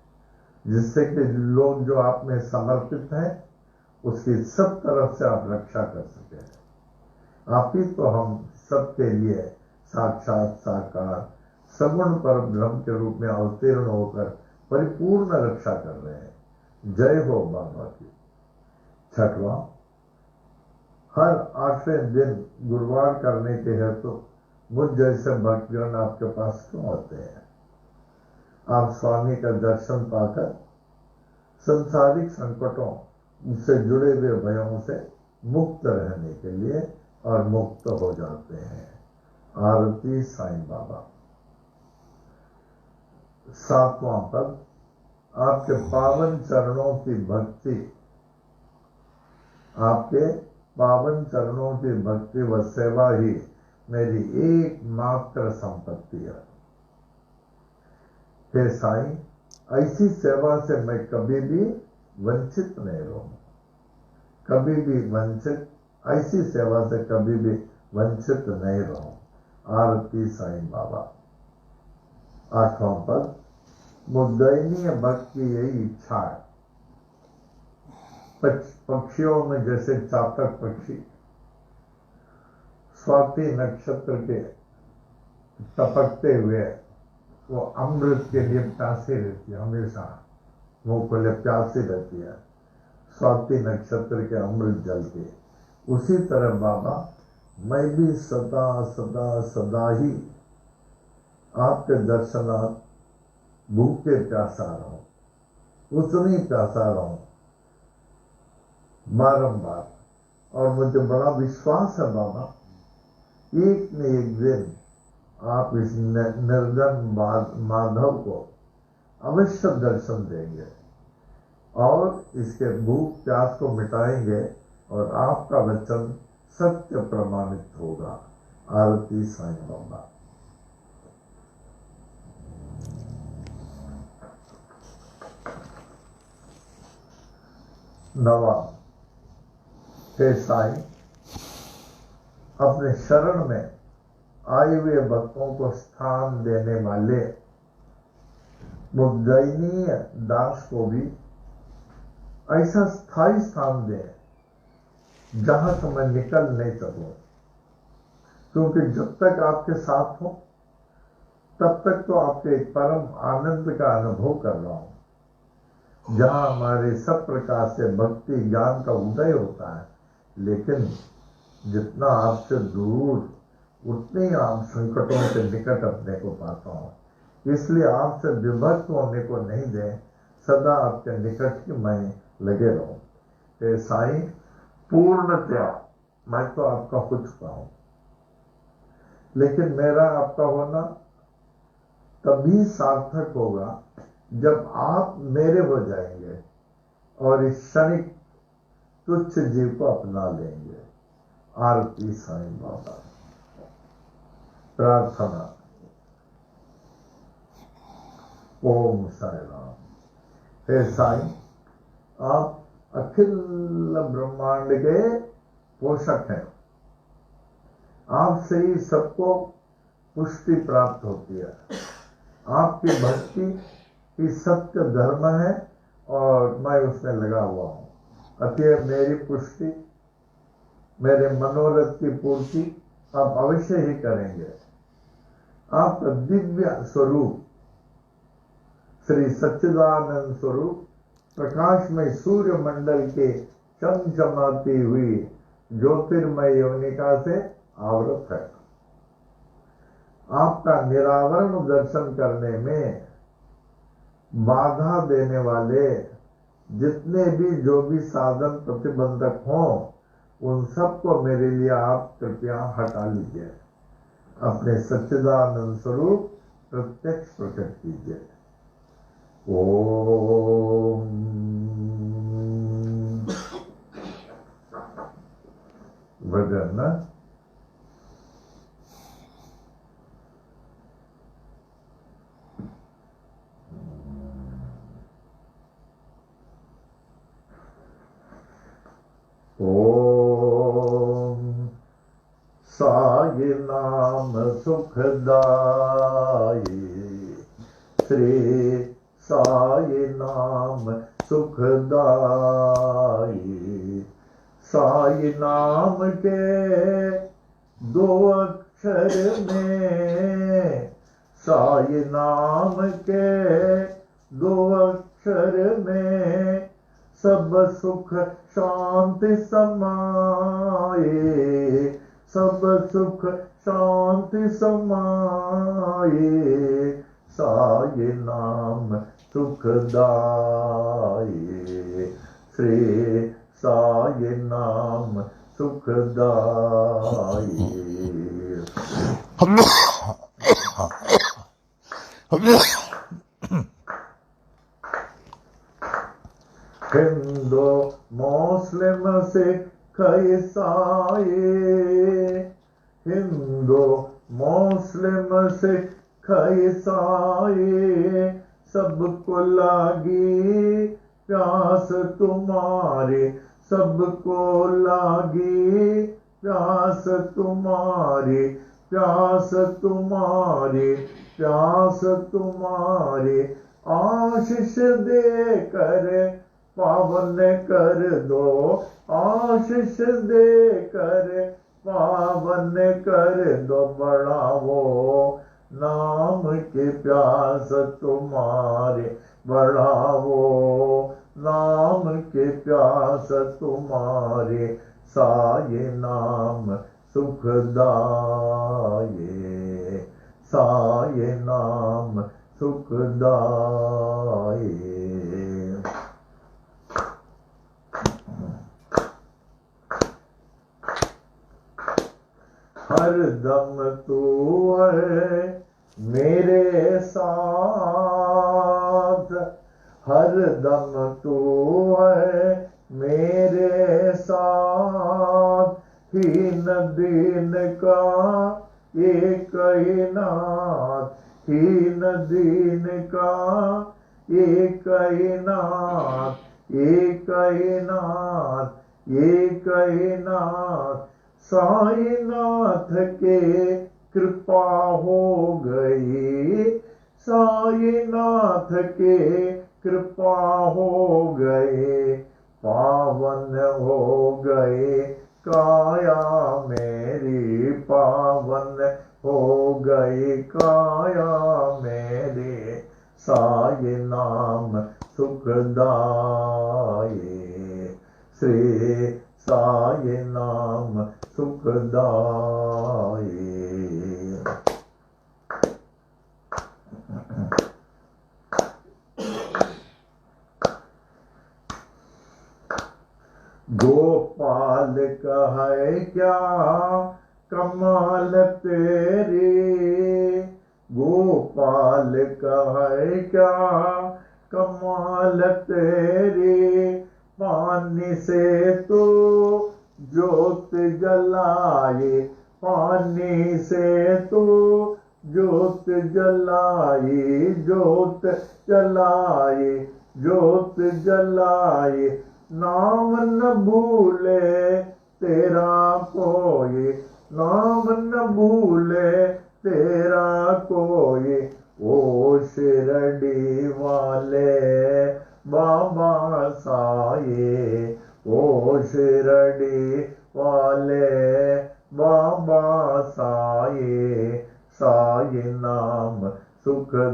S1: जिससे कि लोग जो आप में समर्पित हैं उसकी सब तरफ से आप रक्षा कर सके। आप ही तो हम सबके लिए साक्षात साकार सगुण पर ब्रह्म के रूप में अवतीर्ण होकर परिपूर्ण रक्षा कर रहे हैं। जय हो बाबा की। 6वां, हर 8वें दिन गुरुवार करने के हेतु मुझ जैसे भक्तगण आपके पास क्यों आते हैं? आप स्वामी का दर्शन पाकर संसारिक संकटों से जुड़े हुए भयों से मुक्त रहने के लिए और मुक्त हो जाते हैं। आरती साईं बाबा। 7वां पद, आपके पावन चरणों की भक्ति, आपके पावन चरणों की भक्ति व सेवा ही मेरी एकमात्र संपत्ति है। हे साईं, ऐसी सेवा से मैं कभी भी वंचित नहीं रहूं, कभी भी वंचित, ऐसी सेवा से कभी भी वंचित नहीं रहूं। आरती साईं बाबा। 8वां पद, मुद्दयनीय भक्त की यही इच्छा है। पक्षियों में जैसे चातक पक्षी स्वाति नक्षत्र के टपकते हुए वो अमृत के लिए प्यासी रहती है, हमेशा मुंह खोले प्यासी रहती है स्वाति नक्षत्र के अमृत जल के। उसी तरह बाबा, मैं भी सदा सदा सदा ही आपके दर्शनार्थ भूखे प्यासा रहूं, उतनी प्यासा रहूं बारंबार। और मुझे बड़ा विश्वास है बाबा, एक न एक दिन आप इस निर्धन माधव को अवश्य दर्शन देंगे और इसके भूख प्यास को मिटाएंगे और आपका वचन सत्य प्रमाणित होगा। आरती साईं बाबा। नवा, हे साईं, अपने शरण में आए हुए भक्तों को स्थान देने वाले मुद्दयनीय दास को भी ऐसा स्थायी स्थान दे जहां से मैं निकल नहीं सकूं, क्योंकि जब तक आपके साथ हो तब तक तो आपके परम आनंद का अनुभव कर रहा हूं, जहां हमारे सब प्रकार से भक्ति ज्ञान का उदय होता है। लेकिन जितना आपसे दूर, उतने ही आप संकटों के निकट अपने को पाता हूं। इसलिए आपसे विभक्त होने को नहीं दे, सदा आपके निकट ही मैं लगे रहूं। हे साईं, पूर्णतया मैं तो आपका हो चुका हूं, लेकिन मेरा आपका होना तभी सार्थक होगा जब आप मेरे हो जाएंगे और इस क्षणिक तुच्छ जीव को अपना लेंगे। आरती साईं बाबा। प्रार्थना। ओम साई राम। हे साईं, आप अखिल ब्रह्मांड के पोषक हैं, आपसे ही सबको पुष्टि प्राप्त होती है। आपकी भक्ति ही सत्य धर्म है और मैं उसमें लगा हुआ हूं। अतः मेरी पुष्टि, मेरे मनोरथ की पूर्ति आप अवश्य ही करेंगे। आपका दिव्य स्वरूप श्री सच्चिदानंद स्वरूप प्रकाश में सूर्य मंडल के चमचमाती हुई ज्योतिर्मय योनिका से आवृत है। आपका निरावरण दर्शन करने में बाधा देने वाले जितने भी जो भी साधन प्रतिबंधक हों उन सबको मेरे लिए आप कृपया हटा लीजिए। अपने सच्चिदानंद स्वरूप प्रत्यक्ष प्रकट कीजिए। ओम भजन ना ओम साई नाम सुखदाई श्री साई नाम सुखदाई साई नाम के दो अक्षर में साई नाम के दो अक्षर में सब सुख शांति समाए सब सुख शांति समाए साई नाम सुखदाई श्री साई नाम सुखदाई। हिंदू मुस्लिम सिख ईसाई हिंदू मुस्लिम सिख ईसाई सबको लागी प्यास तुम्हारी सबको लागी प्यास तुम्हारी प्यास तुम्हारी प्यास तुम्हारी आशीष दे कर पावन कर दो आशीष दे कर पावन कर दो बढ़ावो नाम की प्यास तुम्हारे बढ़ावो नाम की प्यास तुम्हारे साये नाम सुखदाये साये नाम सुखदाये। हर दम तू है मेरे साथ हर दम तू है मेरे साथ हीन दीन का एक ही नाथ हीन दीन का एक ही नाथ एक ही नाथ एक ही नाथ साई नाथ के कृपा हो गई साई नाथ के कृपा हो गए पावन हो गए काया मेरी पावन हो गई काया मेरे साई नाम सुखदाये श्री साई नाम सुखदाये। गोपाल कहे क्या कमाल तेरी गोपाल कहे क्या कमाल तेरी पानी से तो ज्योत जलाए पानी से तो ज्योत जलाए ज्योत जलाए ज्योत जलाए नाम न भूले तेरा कोई नाम न भूले तेरा कोई ओ शिरडी वाले बाबा साये ओ शिरडी वाले बाबा साये साये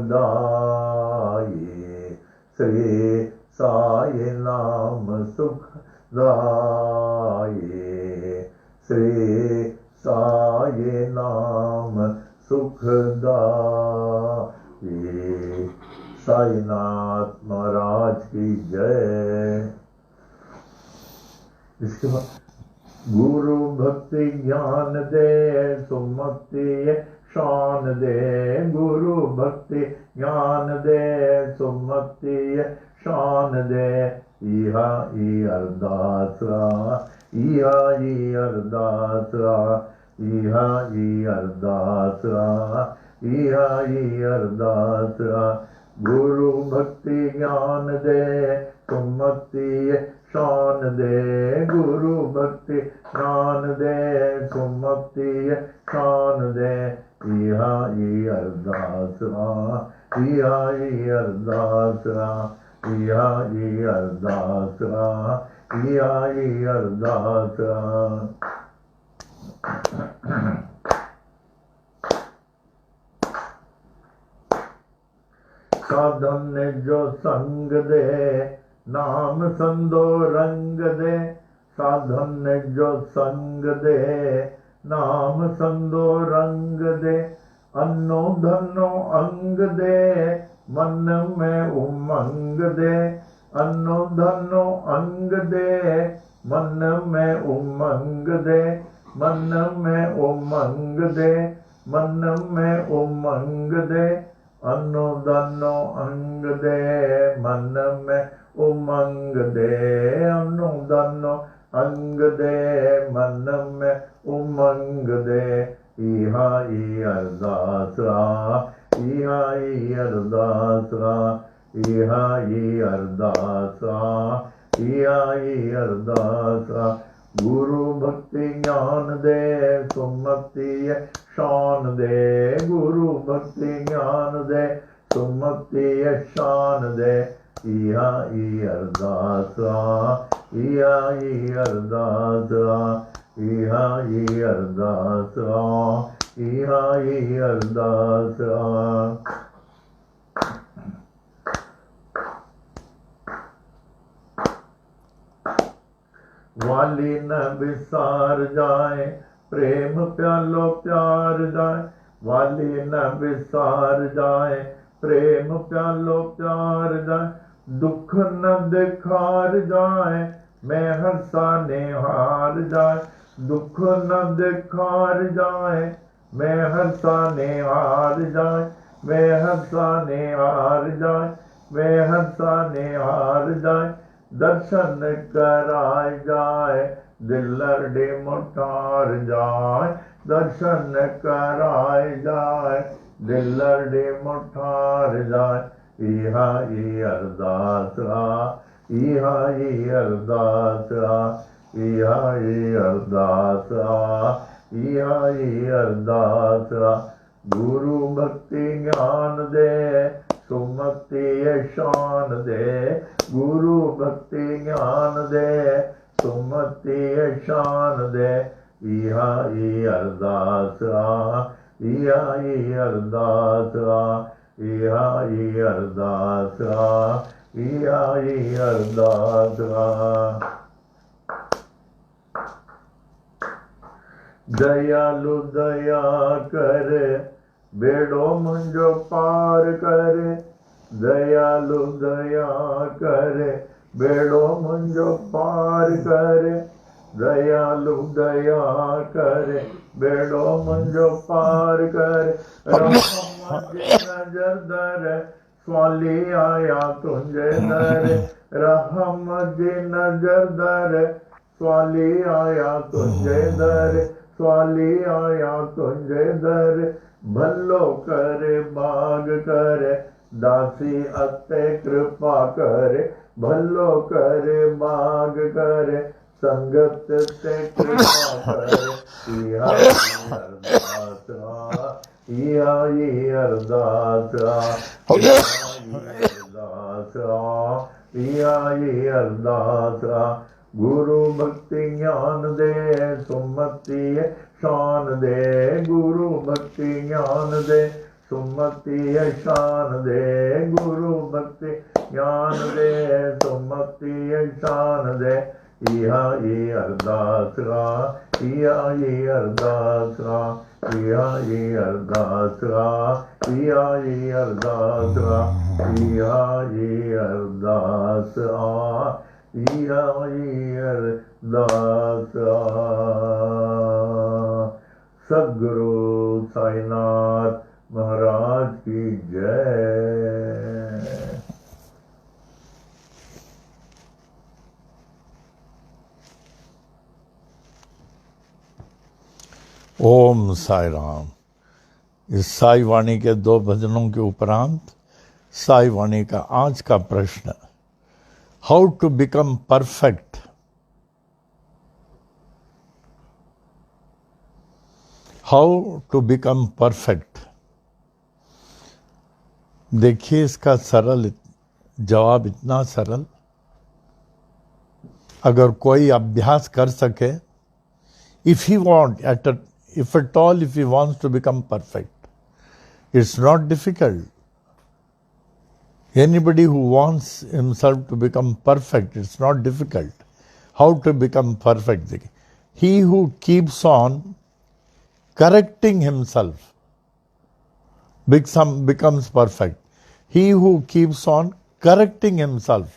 S5: दाये, श्री साई नाम सुख दाये, श्री साई नाम सुख दाये। साईनाथ महाराज की जय। इसके बाद गुरु भक्ति ज्ञान दे, सुमति शान दे, गुरु भक्ति ज्ञान दे, सुमति शान दे। इहा ई अरदासरा, इहा ई अरदासरा, इहा ई अरदासरा, इहा ई अरदासरा। गुरु भक्ति ज्ञान दे, सुमति शान दे, गुरु भक्ति ज्ञान दे, सुमति शान दे। इहा ई अरदासरा, इहा ई अरदासरा, इहा ई अरदासरा, इहा ई अरदासरा। साधन ने जो संग दे, नाम संदो रंग दे, साधन ने जो संग दे, नाम संदो रंग दे। अन्नो धनो अंग दे, मन में उमंग दे, अन्नो धनो अंग दे, मन में उमंग दे, मन में उमंग दे, मन में उमंग दे। अन्नो धनो अंग दे, मन में उमंग दे, अन्नो धनो अंग दे, मन में उमंग दे। इहा ई अरदासरा, इहा ई अरदासरा, इहा ई अरदासरा, इहा ई अरदासरा। गुरु भक्ति ज्ञान दे, सुमति शान दे, गुरु भक्ति ज्ञान दे, सुमति शान दे। इहा ई अरदासरा, इहा ई अरदासरा, इहा ई अरदासरा, इहा ई अरदासरा। वाली न विसार जाए, प्रेम प्यालो प्यार जाए, वाली न विसार जाए, प्रेम प्यालो प्यार जाए। दुख न दिखार जाए, मैं हंसाने हार जाए, दुख न दिखार जाए, मैं हंसाने हार जाए, मैं हंसाने हार जाए, मैं हंसाने हार जाए। दर्शन कराए जाए, दिल लड़े मुठार जाए, दर्शन कराए जाए, दिल लड़े मुठार जाए। इहा ई अरदासरा, इहा ई अरदासरा, इहा ई अरदासरा, इहा ई अरदासरा। गुरु भक्ति ज्ञान दे, सुमति शान दे, गुरु भक्ति ज्ञान दे, सुमति शान दे। इहा ई अरदासरा, इहा ई अरदासरा, इहा ई अरदासरा, इहा ई अरदासरा। दयालु दया कर, बेड़ो मुंजो पार कर, दयालु दया कर, बेड़ो मुंजो पार कर, दयालु दया कर, बेड़ो मुंजो पार कर। रहम जी नजर दर, स्वाली आया तुंजे दर, रहम जी नजर दर, स्वाली आया तुंजे दर, स्वाली आया तुंजे दर। भलो करे बाग करे, दासी अते कृपा करे, भलो करे बाग करे, संगत से कृपा करे। इहा ई अरदासरा, इहा ई अरदासरा, इहा ई अरदासरा, इहा ई अरदासरा। गुरु भक्ति ज्ञान दे, सुमति शान दे, गुरु भक्ति ज्ञान दे, सुमति शान दे, गुरु भक्ति ज्ञान दे, सुमति शान दे। इहा ये अरदास गा, इहा ये अरदास गा, इहा ये अरदास गा, इहा ये अरदास गा, इहा ये अरदास आ, इहा ये अरदास आ। सद्गुरु साईनाथ महाराज की जय।
S1: ओम साई राम। इस साई वाणी के 2 भजनों के उपरांत साई वाणी का आज का प्रश्न, how to become perfect. How to become perfect. देखिए, इसका सरल जवाब इतना सरल, अगर कोई अभ्यास कर सके, if he wants to become perfect, it's not difficult. Anybody who wants himself to become perfect, it's not difficult. How to become perfect? He who keeps on correcting himself becomes perfect. He who keeps on correcting himself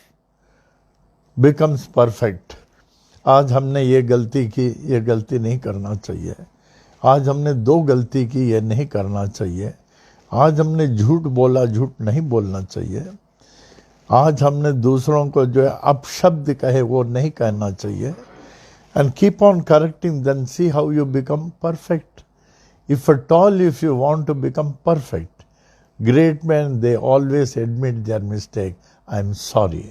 S1: becomes perfect. आज हमने ये गलती की, ये गलती नहीं करना चाहिए। आज हमने 2 गलती की, ये नहीं करना चाहिए। आज हमने झूठ बोला, झूठ नहीं बोलना चाहिए। आज हमने दूसरों को जो है अपशब्द कहे, वो नहीं कहना चाहिए। And keep on correcting, then see how you become perfect. If at all, if you want to become perfect, great men, they always admit their mistake. I am sorry.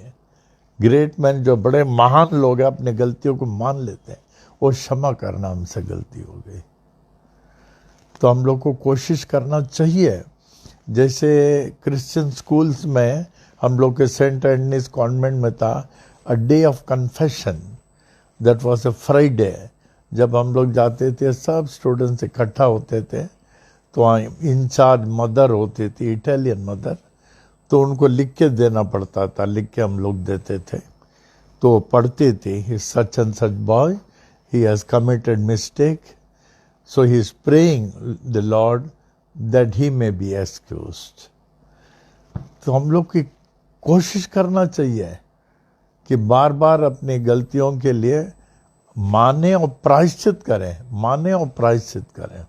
S1: Great man, जो बड़े महान लोग हैं, अपने गलतियों को मान लेते हैं, वो क्षमा करना, हमसे गलती हो गई। तो हम लोग को कोशिश करना चाहिए। जैसे क्रिश्चियन स्कूल्स में हम लोग के सेंट एंटनीज कॉन्वेंट में था a day of confession, that was a Friday. जब हम लोग जाते थे, सब स्टूडेंट्स इकट्ठा होते थे, तो वहाँ इंचार्ज मदर होती थी, इटालियन मदर, तो उनको लिख के देना पड़ता था। लिख के हम लोग देते थे, तो पढ़ते थे, he such and such boy, he has committed mistake, so he is praying the lord that he may be excused. तो हम लोग की कोशिश करना चाहिए कि बार बार अपनी गलतियों के लिए माने और प्रायश्चित करें, माने और प्रायश्चित करें।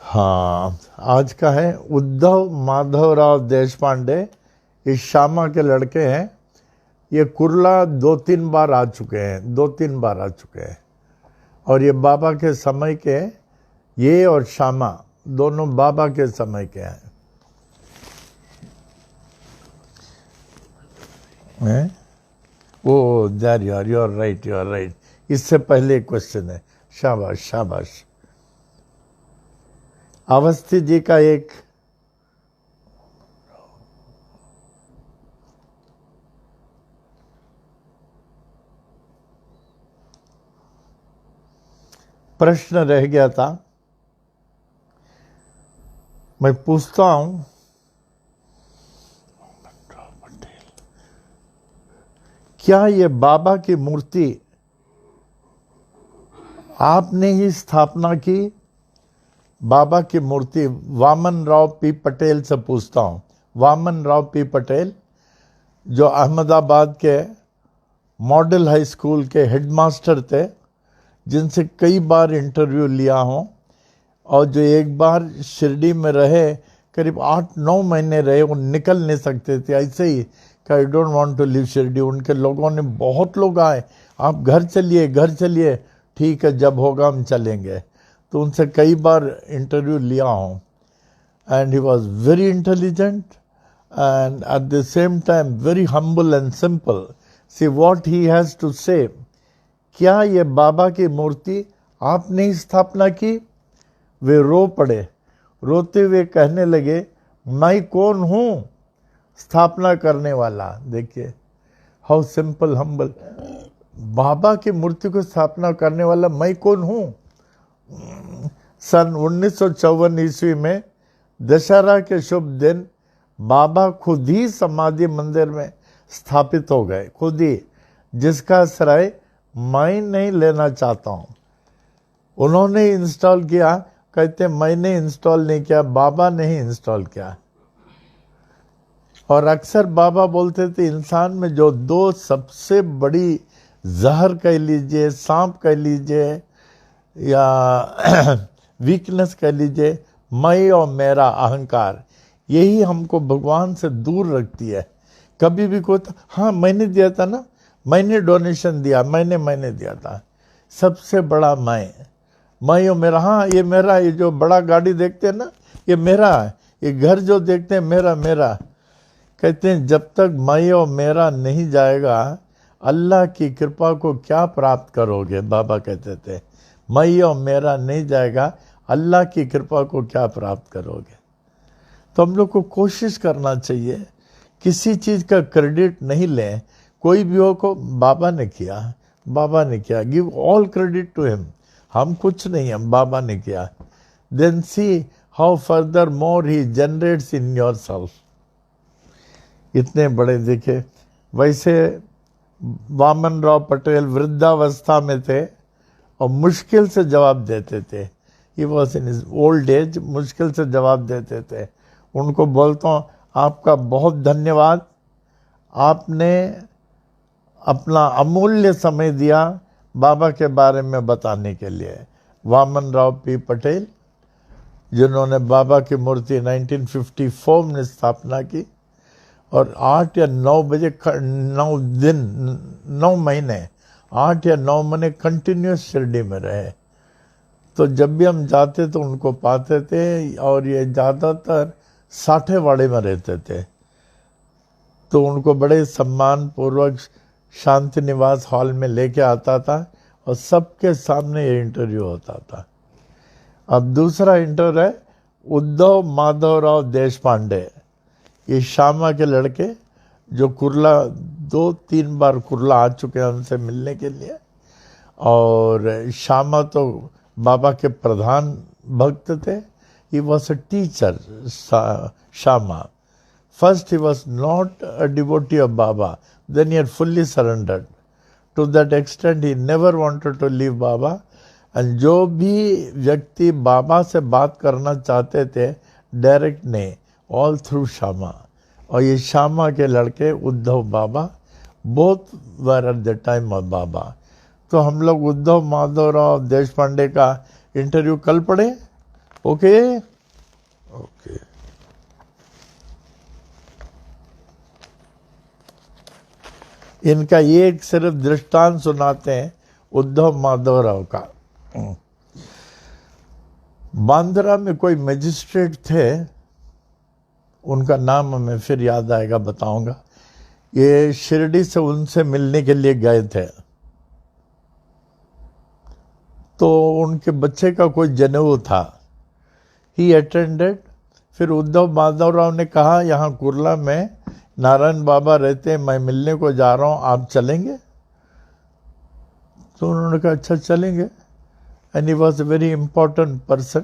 S1: हाँ, आज का है उद्धव माधवराव देशपांडे, इस श्यामा के लड़के हैं। ये कुर्ला 2-3 बार आ चुके हैं, 2-3 बार आ चुके हैं। और ये बाबा के समय के, ये और श्यामा दोनों बाबा के समय के हैं। Oh there you are right, you are right. इससे पहले एक क्वेश्चन है। शाबाश शाबाश। अवस्थी जी का एक प्रश्न रह गया था, मैं पूछता हूं। क्या ये बाबा की मूर्ति आपने ही स्थापना की? बाबा की मूर्ति वामन राव पी पटेल से पूछता हूं। वामन राव पी पटेल, जो अहमदाबाद के मॉडल हाई स्कूल के हेडमास्टर थे, जिनसे कई बार इंटरव्यू लिया हूं, और जो एक बार शिरडी में रहे, करीब 8-9 महीने रहे, वो निकल नहीं सकते थे, ऐसे ही कि I don't want to leave Shirdi. उनके लोगों ने, बहुत लोग आए, आप घर चलिए, घर चलिए, ठीक है, जब होगा हम चलेंगे। तो उनसे कई बार इंटरव्यू लिया हूँ। And he was very intelligent and at the same time very humble and simple. See what he has to say. क्या ये बाबा की मूर्ति आपने ही स्थापना की? वे रो पड़े, रोते हुए कहने लगे, मैं कौन हूँ? स्थापना करने वाला, देखिए हाउ सिंपल हम्बल, बाबा की मूर्ति को स्थापना करने वाला मैं कौन हूं? सन 1954 ईस्वी में दशहरा के शुभ दिन बाबा खुद ही समाधि मंदिर में स्थापित हो गए, खुद ही, जिसका श्रेय मैं नहीं लेना चाहता हूं। उन्होंने इंस्टॉल किया, कहते मैंने इंस्टॉल नहीं किया, बाबा ने ही इंस्टॉल किया। और अक्सर बाबा बोलते थे इंसान में जो दो सबसे बड़ी जहर कह लीजिए, सांप कह लीजिए, या वीकनेस कह लीजिए, मैं और मेरा अहंकार, यही हमको भगवान से दूर रखती है। कभी भी कोई हाँ मैंने दिया था ना, मैंने डोनेशन दिया, मैंने दिया था, सबसे बड़ा मैं और मेरा, हाँ ये मेरा, ये जो बड़ा गाड़ी देखते हैं ना ये मेरा है, ये घर जो देखते हैं मेरा। कहते हैं जब तक मैं और मेरा नहीं जाएगा अल्लाह की कृपा को क्या प्राप्त करोगे। बाबा कहते थे मैं और मेरा नहीं जाएगा अल्लाह की कृपा को क्या प्राप्त करोगे। तो हम लोग को कोशिश करना चाहिए किसी चीज़ का क्रेडिट नहीं लें, कोई भी हो को बाबा ने किया, give all credit to him, हम कुछ नहीं, हम बाबा ने किया। Then see how further more he generates in yourself. इतने बड़े देखे, वैसे वामन राव पटेल वृद्धावस्था में थे और मुश्किल से जवाब देते थे, he was in his old age, मुश्किल से जवाब देते थे। उनको बोलता हूँ आपका बहुत धन्यवाद, आपने अपना अमूल्य समय दिया बाबा के बारे में बताने के लिए। वामन राव पी पटेल, जिन्होंने बाबा की मूर्ति 1954 में स्थापना की और 8 या 9 बजे 9 महीने 8 या 9 महीने कंटिन्यूस शिरडी में रहे। तो जब भी हम जाते तो उनको पाते थे, और ये ज़्यादातर साठेवाड़े में रहते थे। तो उनको बड़े सम्मान पूर्वक शांति निवास हॉल में लेके आता था और सबके सामने ये इंटरव्यू होता था। अब दूसरा इंटरव्यू है उद्धव माधवराव देशपांडे, ये श्यामा के लड़के जो कुर्ला 2-3 बार कुर्ला आ चुके हैं उनसे मिलने के लिए। और श्यामा तो बाबा के प्रधान भक्त थे, he was a teacher. Shyama first he was not a devotee of Baba, then he had fully surrendered. To that extent he never wanted to leave Baba. and जो भी व्यक्ति बाबा से बात करना चाहते थे डायरेक्ट नहीं, ऑल थ्रू श्यामा। और ये श्यामा के लड़के Uddhav Baba both were at the time of Baba. तो हम लोग उद्धव माधवराव देशपांडे का इंटरव्यू कल पढ़े। ओके ओके इनका एक सिर्फ दृष्टांत सुनाते हैं उद्धव माधवराव का। बांद्रा में कोई मजिस्ट्रेट थे, उनका नाम हमें फिर याद आएगा, बताऊंगा। ये शिरडी से उनसे मिलने के लिए गए थे, तो उनके बच्चे का कोई जनेऊ था, ही अटेंडेड। फिर उद्धव माधवराव ने कहा यहाँ कुर्ला में नारायण बाबा रहते हैं, मैं मिलने को जा रहा हूँ, आप चलेंगे? तो उन्होंने कहा अच्छा चलेंगे। And he was a very important person,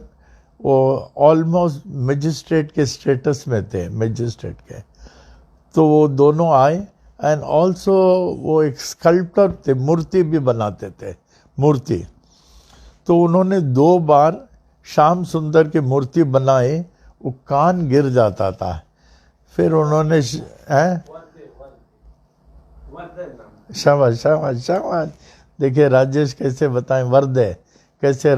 S1: वो ऑलमोस्ट मजिस्ट्रेट के स्टेटस में थे, मजिस्ट्रेट के। तो वो दोनों आए एंड ऑल्सो वो एक स्कल्प्टर थे, मूर्ति भी बनाते थे, मूर्ति। तो उन्होंने 2 बार श्याम सुंदर की मूर्ति बनाई, वो कान गिर जाता था। फिर उन्होंने शाबाश शाबाश शाबाश, देखिए राजेश कैसे बताएं, वर्दे कैसे,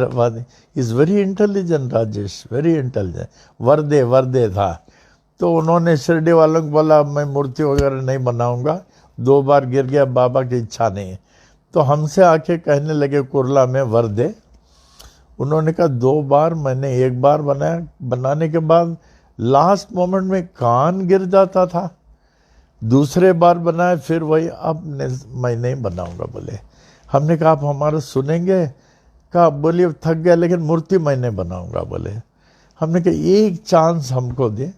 S1: is very intelligent Rajesh, very intelligent. वर्दे था। तो उन्होंने शिरडी वालों को बोला मैं मूर्ति वगैरह नहीं बनाऊंगा, 2 बार गिर गया, बाबा की इच्छा नहीं। तो हमसे आके कहने लगे कुर्ला में वर्दे। उन्होंने कहा 2 बार, मैंने 1 बार बनाया, बनाने के बाद लास्ट मोमेंट में कान गिर जाता था। दूसरे बार बनाए, फिर वही, अब मैं नहीं बनाऊंगा बोले। हमने कहा आप हमारा सुनेंगे? कहा बोलिए थक गया, लेकिन मूर्ति मैं नहीं बनाऊंगा बोले। हमने कहा एक चांस हमको दे।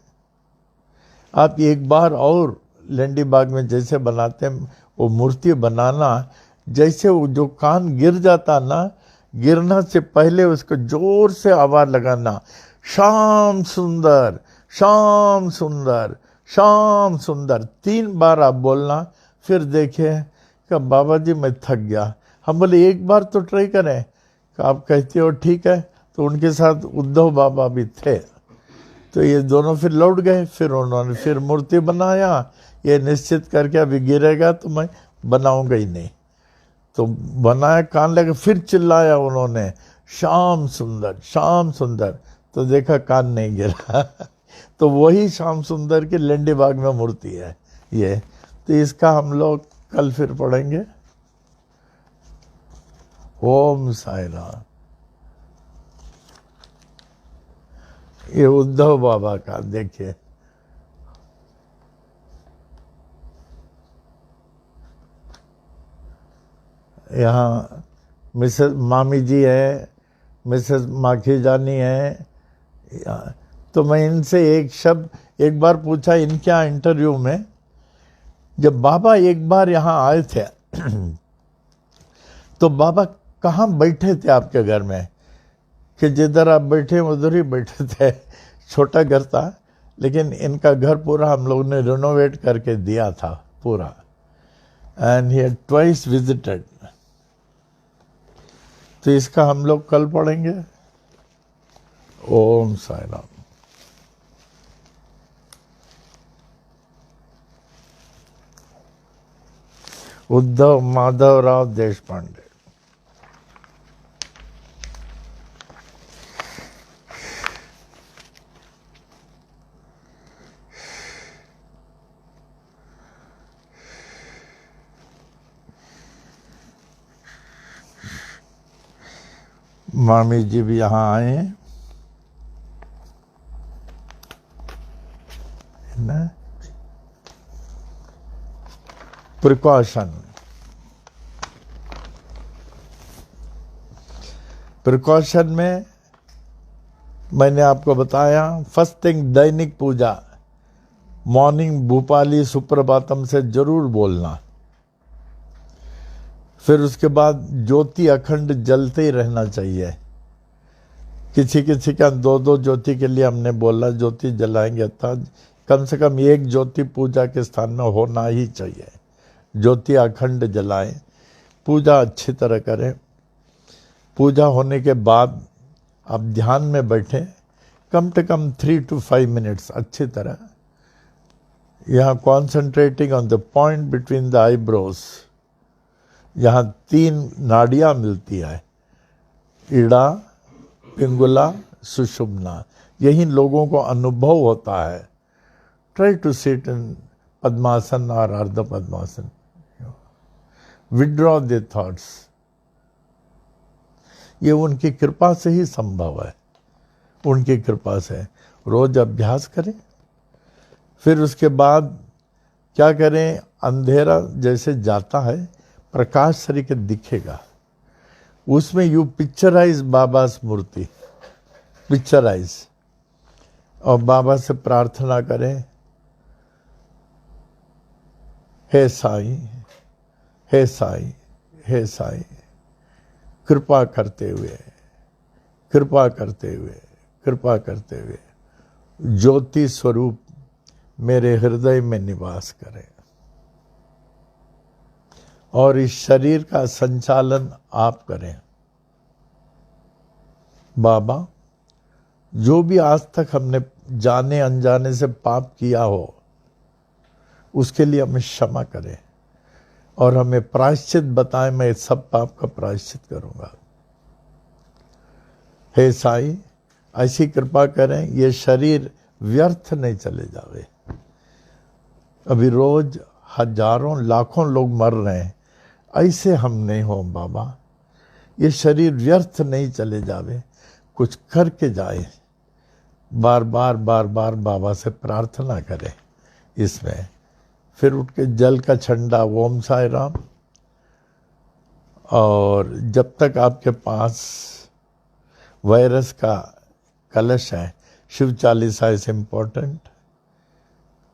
S1: आप एक बार और लंडी बाग में जैसे बनाते हैं वो मूर्ति बनाना, जैसे वो जो कान गिर जाता ना, गिरना से पहले उसको जोर से आवाज लगाना, श्याम सुंदर श्याम सुंदर श्याम सुंदर 3 बार आप बोलना। फिर देखिए कि बाबा जी मैं थक गया। हम बोले एक बार तो ट्राई करें। आप कहते हो ठीक है। तो उनके साथ उद्धव बाबा भी थे, तो ये दोनों फिर लौट गए। फिर उन्होंने फिर मूर्ति बनाया, ये निश्चित करके अभी गिरेगा तो मैं बनाऊंगा ही नहीं। तो बनाया, कान लगे, फिर चिल्लाया उन्होंने श्याम सुंदर श्याम सुंदर, तो देखा कान नहीं गिरा। तो वही श्याम सुंदर की लंडी बाग में मूर्ति है ये। तो इसका हम लोग कल फिर पढ़ेंगे। ओम साई राम। ये उद्धव बाबा का देखिए, यहाँ मिसेस मामी जी है, मिसेस माखी जानी है। तो मैं इनसे एक शब्द एक बार पूछा इनके यहाँ इंटरव्यू में, जब बाबा एक बार यहाँ आए थे तो बाबा कहाँ बैठे थे आपके घर में? कि जिधर आप बैठे उधर ही बैठे थे। छोटा घर था, लेकिन इनका घर पूरा हम लोग ने रिनोवेट करके दिया था पूरा। And he had twice visited. तो इसका हम लोग कल पढ़ेंगे। ओम साई राम। उद्धव माधवराव देशपांडे। मामी जी भी यहाँ आए हैं ना। प्रिकॉशन, प्रिकॉशन में मैंने आपको बताया, फर्स्ट थिंग दैनिक पूजा, मॉर्निंग भूपाली सुप्रभातम से जरूर बोलना। फिर उसके बाद ज्योति अखंड जलते ही रहना चाहिए। किसी किसी का 2-2 ज्योति के लिए हमने बोला ज्योति जलाएंगे, था कम से कम एक ज्योति पूजा के स्थान में होना ही चाहिए। ज्योति अखंड जलाएं, पूजा अच्छी तरह करें। पूजा होने के बाद आप ध्यान में बैठें, कम से कम 3 to 5 मिनट्स अच्छी तरह। यहाँ concentrating on the point between the eyebrows, यहाँ 3 नाड़ियाँ मिलती है, ईड़ा, पिंगुला, सुषुम्ना। यही लोगों को अनुभव होता है। ट्राई टू सिट इन पद्मासन और अर्ध पद्मासन। Withdraw the thoughts. ये उनकी कृपा से ही संभव है, उनकी कृपा से। रोज अभ्यास करें। फिर उसके बाद क्या करें, अंधेरा जैसे जाता है प्रकाश तरीके दिखेगा, उसमें you picturise Baba murti, picturise, और बाबा से प्रार्थना करें, हे साईं, हे साईं, हे साईं, कृपा करते हुए, कृपा करते हुए, कृपा करते हुए ज्योति स्वरूप मेरे हृदय में निवास करें। और इस शरीर का संचालन आप करें। बाबा, जो भी आज तक हमने जाने अनजाने से पाप किया हो, उसके लिए हमें क्षमा करें और हमें प्रायश्चित बताएं। मैं सब पाप का प्रायश्चित करूंगा। हे साईं, ऐसी कृपा करें ये शरीर व्यर्थ नहीं चले जावे। अभी रोज हजारों लाखों लोग मर रहे हैं, ऐसे हम नहीं हो बाबा। ये शरीर व्यर्थ नहीं चले जावे, कुछ करके जाए। बार बार बार बार बाबा से प्रार्थना करें इसमें। फिर उठ के जल का छंडा, ओम साई राम। और जब तक आपके पास वायरस का कलश है, शिव चालीसा इज इम्पोर्टेंट।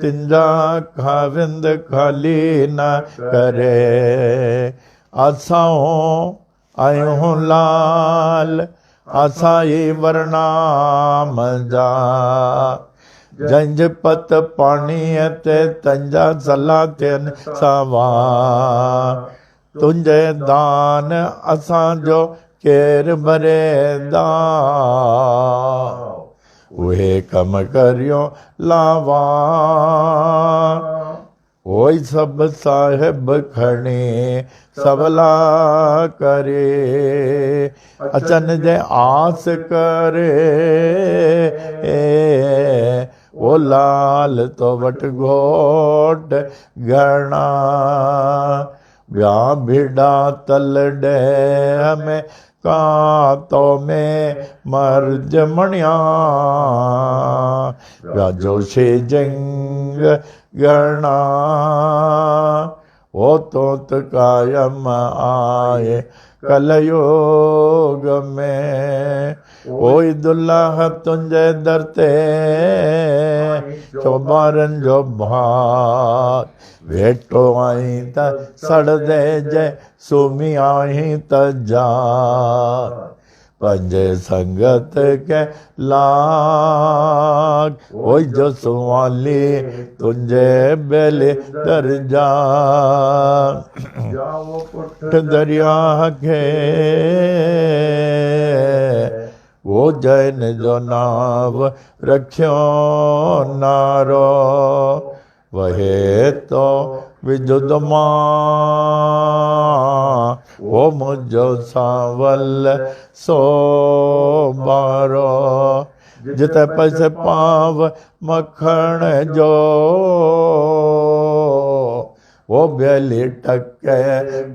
S1: तिंजा खाविंद खाली न करे आसाओं आयो लाल आसाई वर्णाम जा जंज पत पानी ते तंजा सला तेन सावा तुंजे दान असां जो केर बरेदा उहे कम करियो लावा ओई सब साहिब खणे सवला करे अचन जे आस करे ओ लाल तो वट घोट घणा ब्या भिड़ा तल डे में का तो में मर्ज मणिया ब्या जोशे जंग गणा ओ तोत कायम आए कलयोग में ओई दुल्लाह तुंजे दरते चोबारन जो भाग वेठो आई त सड़ दे जय सुमी आई त जा पंजे संगत के लाग ओई जो सुवाली तुंजे बेले दर जा
S5: जाओ पुठ
S1: दरिया के वो जैन जो नाव रख्यो नारो वहे तो विजुद मां वो मुझो सावल सो बारो जिते पैसे पाव मखण जो वो बेली टके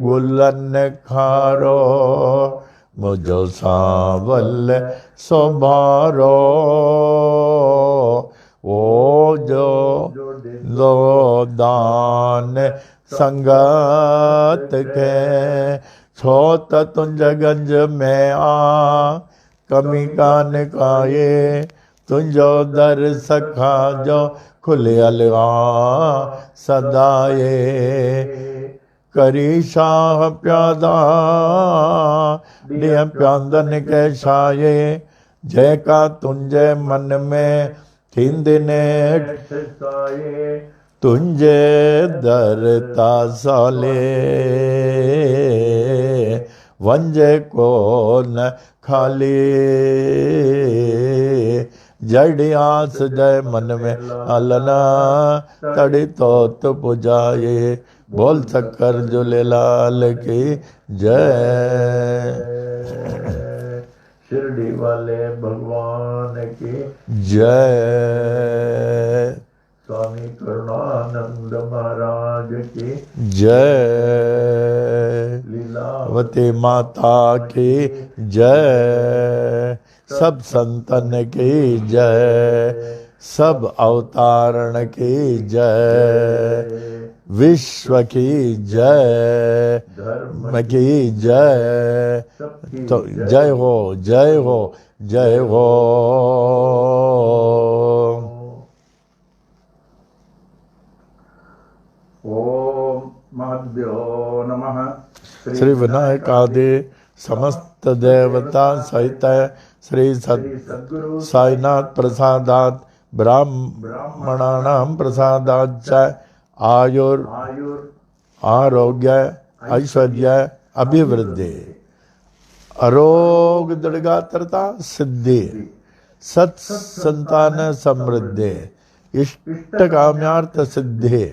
S1: गुलन खारो मुझो सावल सो बारो ओ जो दो दान संगत के छो त तुंज गंज में आ कमी कान काए तुंजो दर सखा जो खुलियल आ सदाए करी शाह प्यादा ॾिय प्यांदन के छाए जंहिंका तुंजे मन में थींदे नेठ
S5: साए
S1: तुंजे दर तासाले वंजे को न खाली जड़ी आस जय मन में हलना तड़ी तोत पुजाए बोल सक्कर झूलेलाल की जय
S5: शिरडी वाले भगवान की
S1: जय
S5: स्वामी करुणानंद महाराज की
S1: जय
S5: लीलावती
S1: माता की जय सब संतन की जय सब अवतारण की जय विश्व की जय
S5: धर्म
S1: की जय
S5: सबकी
S1: तो जय हो जय हो जय हो
S5: ओम महद्यो नमः
S1: श्री विनायक आदि समस्त देवता सहित श्री
S5: सद्गुरु
S1: साईनाथ प्रसादात ब्राह्मणानां प्रसादात च आयुर
S5: आयुर
S1: आरोग्य ऐश्वर्य अभिवृद्धि अरोग दृढ़गात्रता सिद्धि सत संतान समृद्धि इष्ट काम्यार्थ सिद्धि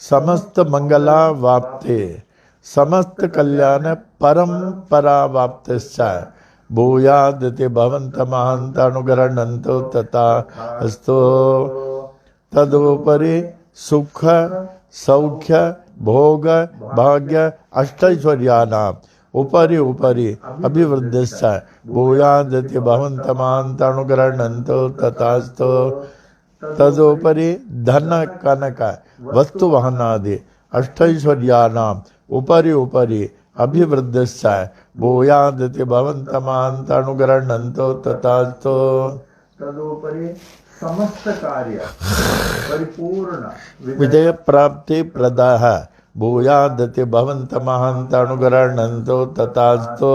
S1: समस्त मंगला वाप्ते समस्त कल्याण परंपरा वाप्तिश्च भूयादिति भवन्त महान्त अनुगृह्णन्तु तथा अस्तु तदुपरि सुख सौख्य भोग भाग्य अष्टैश्वर्याणाम् उपरि उपरि अभिवृद्धिश्च भूयादिति भवन्त महान्त अनुगृह्णन्तु तथास्तु तदुपरि धन कनक वस्तु वाहनादि अष्टैश्वर्याणाम् उपरि उपरि अभिवृद्धिश्च भूयादिति भवन्त महान्त अनुगृह्णन्तु तथास्तु
S5: तदुपरि समस्त कार्य परिपूर्ण
S1: विजय प्राप्ति प्रदाः भूयादति भवन्त महान्त अनुग्रहणन्तो तथास्तु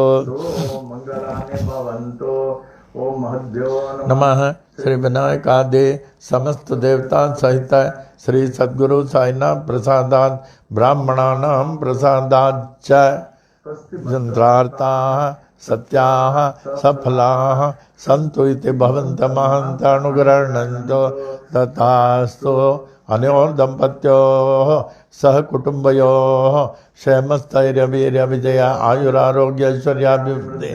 S5: मंगलानि भवन्तु। ओम महद्यो
S1: नमः। श्री विनायकादि समस्त देवता सहित श्री सद्गुरु साईनाथ प्रसादात् ब्राह्मणानां प्रसादाच्च यन्त्रार्थाः सत्याः सफलाः सन्तु इति भवन्त महान्त अनुग्रहणन्तो तथास्तु। अनयोर्दम्पत्योः सह कुटुम्बयोः क्षेमस्थैर्यवीर्य विजय आयुरारोग्य ऐश्वर्याभिवृद्धि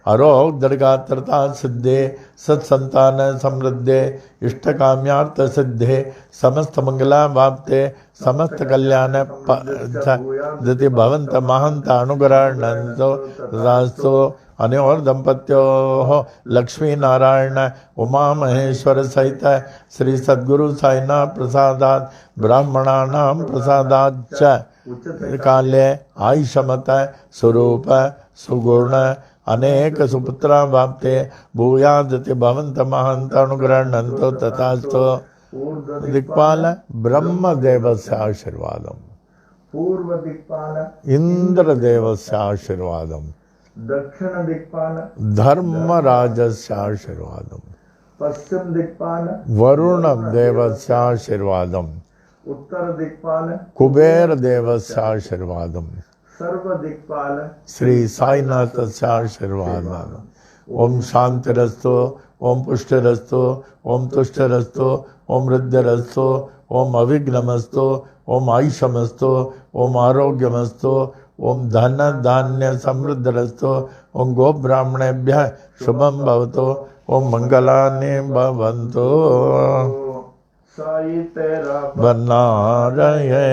S1: आरोग्य दीर्घात्रता सिद्धे सत्संतान समृद्धे इष्टकाम्यार्थ सिद्धे समस्त मंगला वाप्ते समस्त कल्याण दिति भवन्त महान्त अनुग्रहणन्तो तथास्तु। अनयोर दंपत्योः लक्ष्मी नारायण उमा महेश्वर सहित श्री सद्गुरु साईनाथ प्रसादात् ब्राह्मणानां प्रसादाच्च काले आयुषमत स्वरूप सुगुण अनेक सुपुत्रा वाप्ते भूयादति भवन्त महान्त अनुग्रहणन्तो तथास्तु। दिक्पाल ब्रह्मदेवस्य आशीर्वादम्
S5: पूर्व दिक्पाल
S1: इन्द्रदेवस्य आशीर्वादम्
S5: दक्षिण दिक्पाल
S1: धर्मराजस्य आशीर्वादम्
S5: पश्चिम दिक्पाल
S1: वरुणदेवस्य आशीर्वादम्
S5: उत्तर दिक्पाल
S1: कुबेर देवस्य आशीर्वादम्
S5: सर्व दिक्पाल
S1: श्री साईनाथस्य आशीर्वादम्। ओम शांतिरस्तु ओम पुष्टिरस्तु ओम तुष्टिरस्तु ओम हृदयरस्तु ओम अविघ्नमस्तु ओम आयुषमस्तु ओम आरोग्यमस्तु ओम धन धान्य समृद्धिरस्तु ओम गो ब्राह्मणेभ्यः शुभं भवतु ओम मंगलानि भवन्तु।
S5: साई तेरा
S1: बना रहे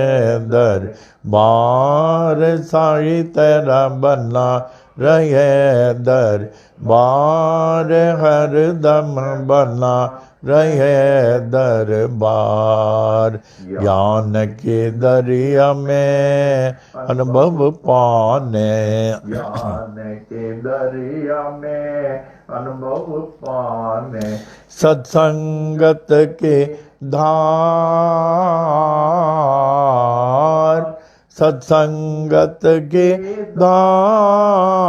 S1: दरबार साई तेरा बना रहे दरबार हरदम बना रहे दरबार ज्ञान के दरिया में अनुभव पाने
S5: ज्ञान के दरिया में अनुभव पाने
S1: सत्संगत के धार सत्संगत के धार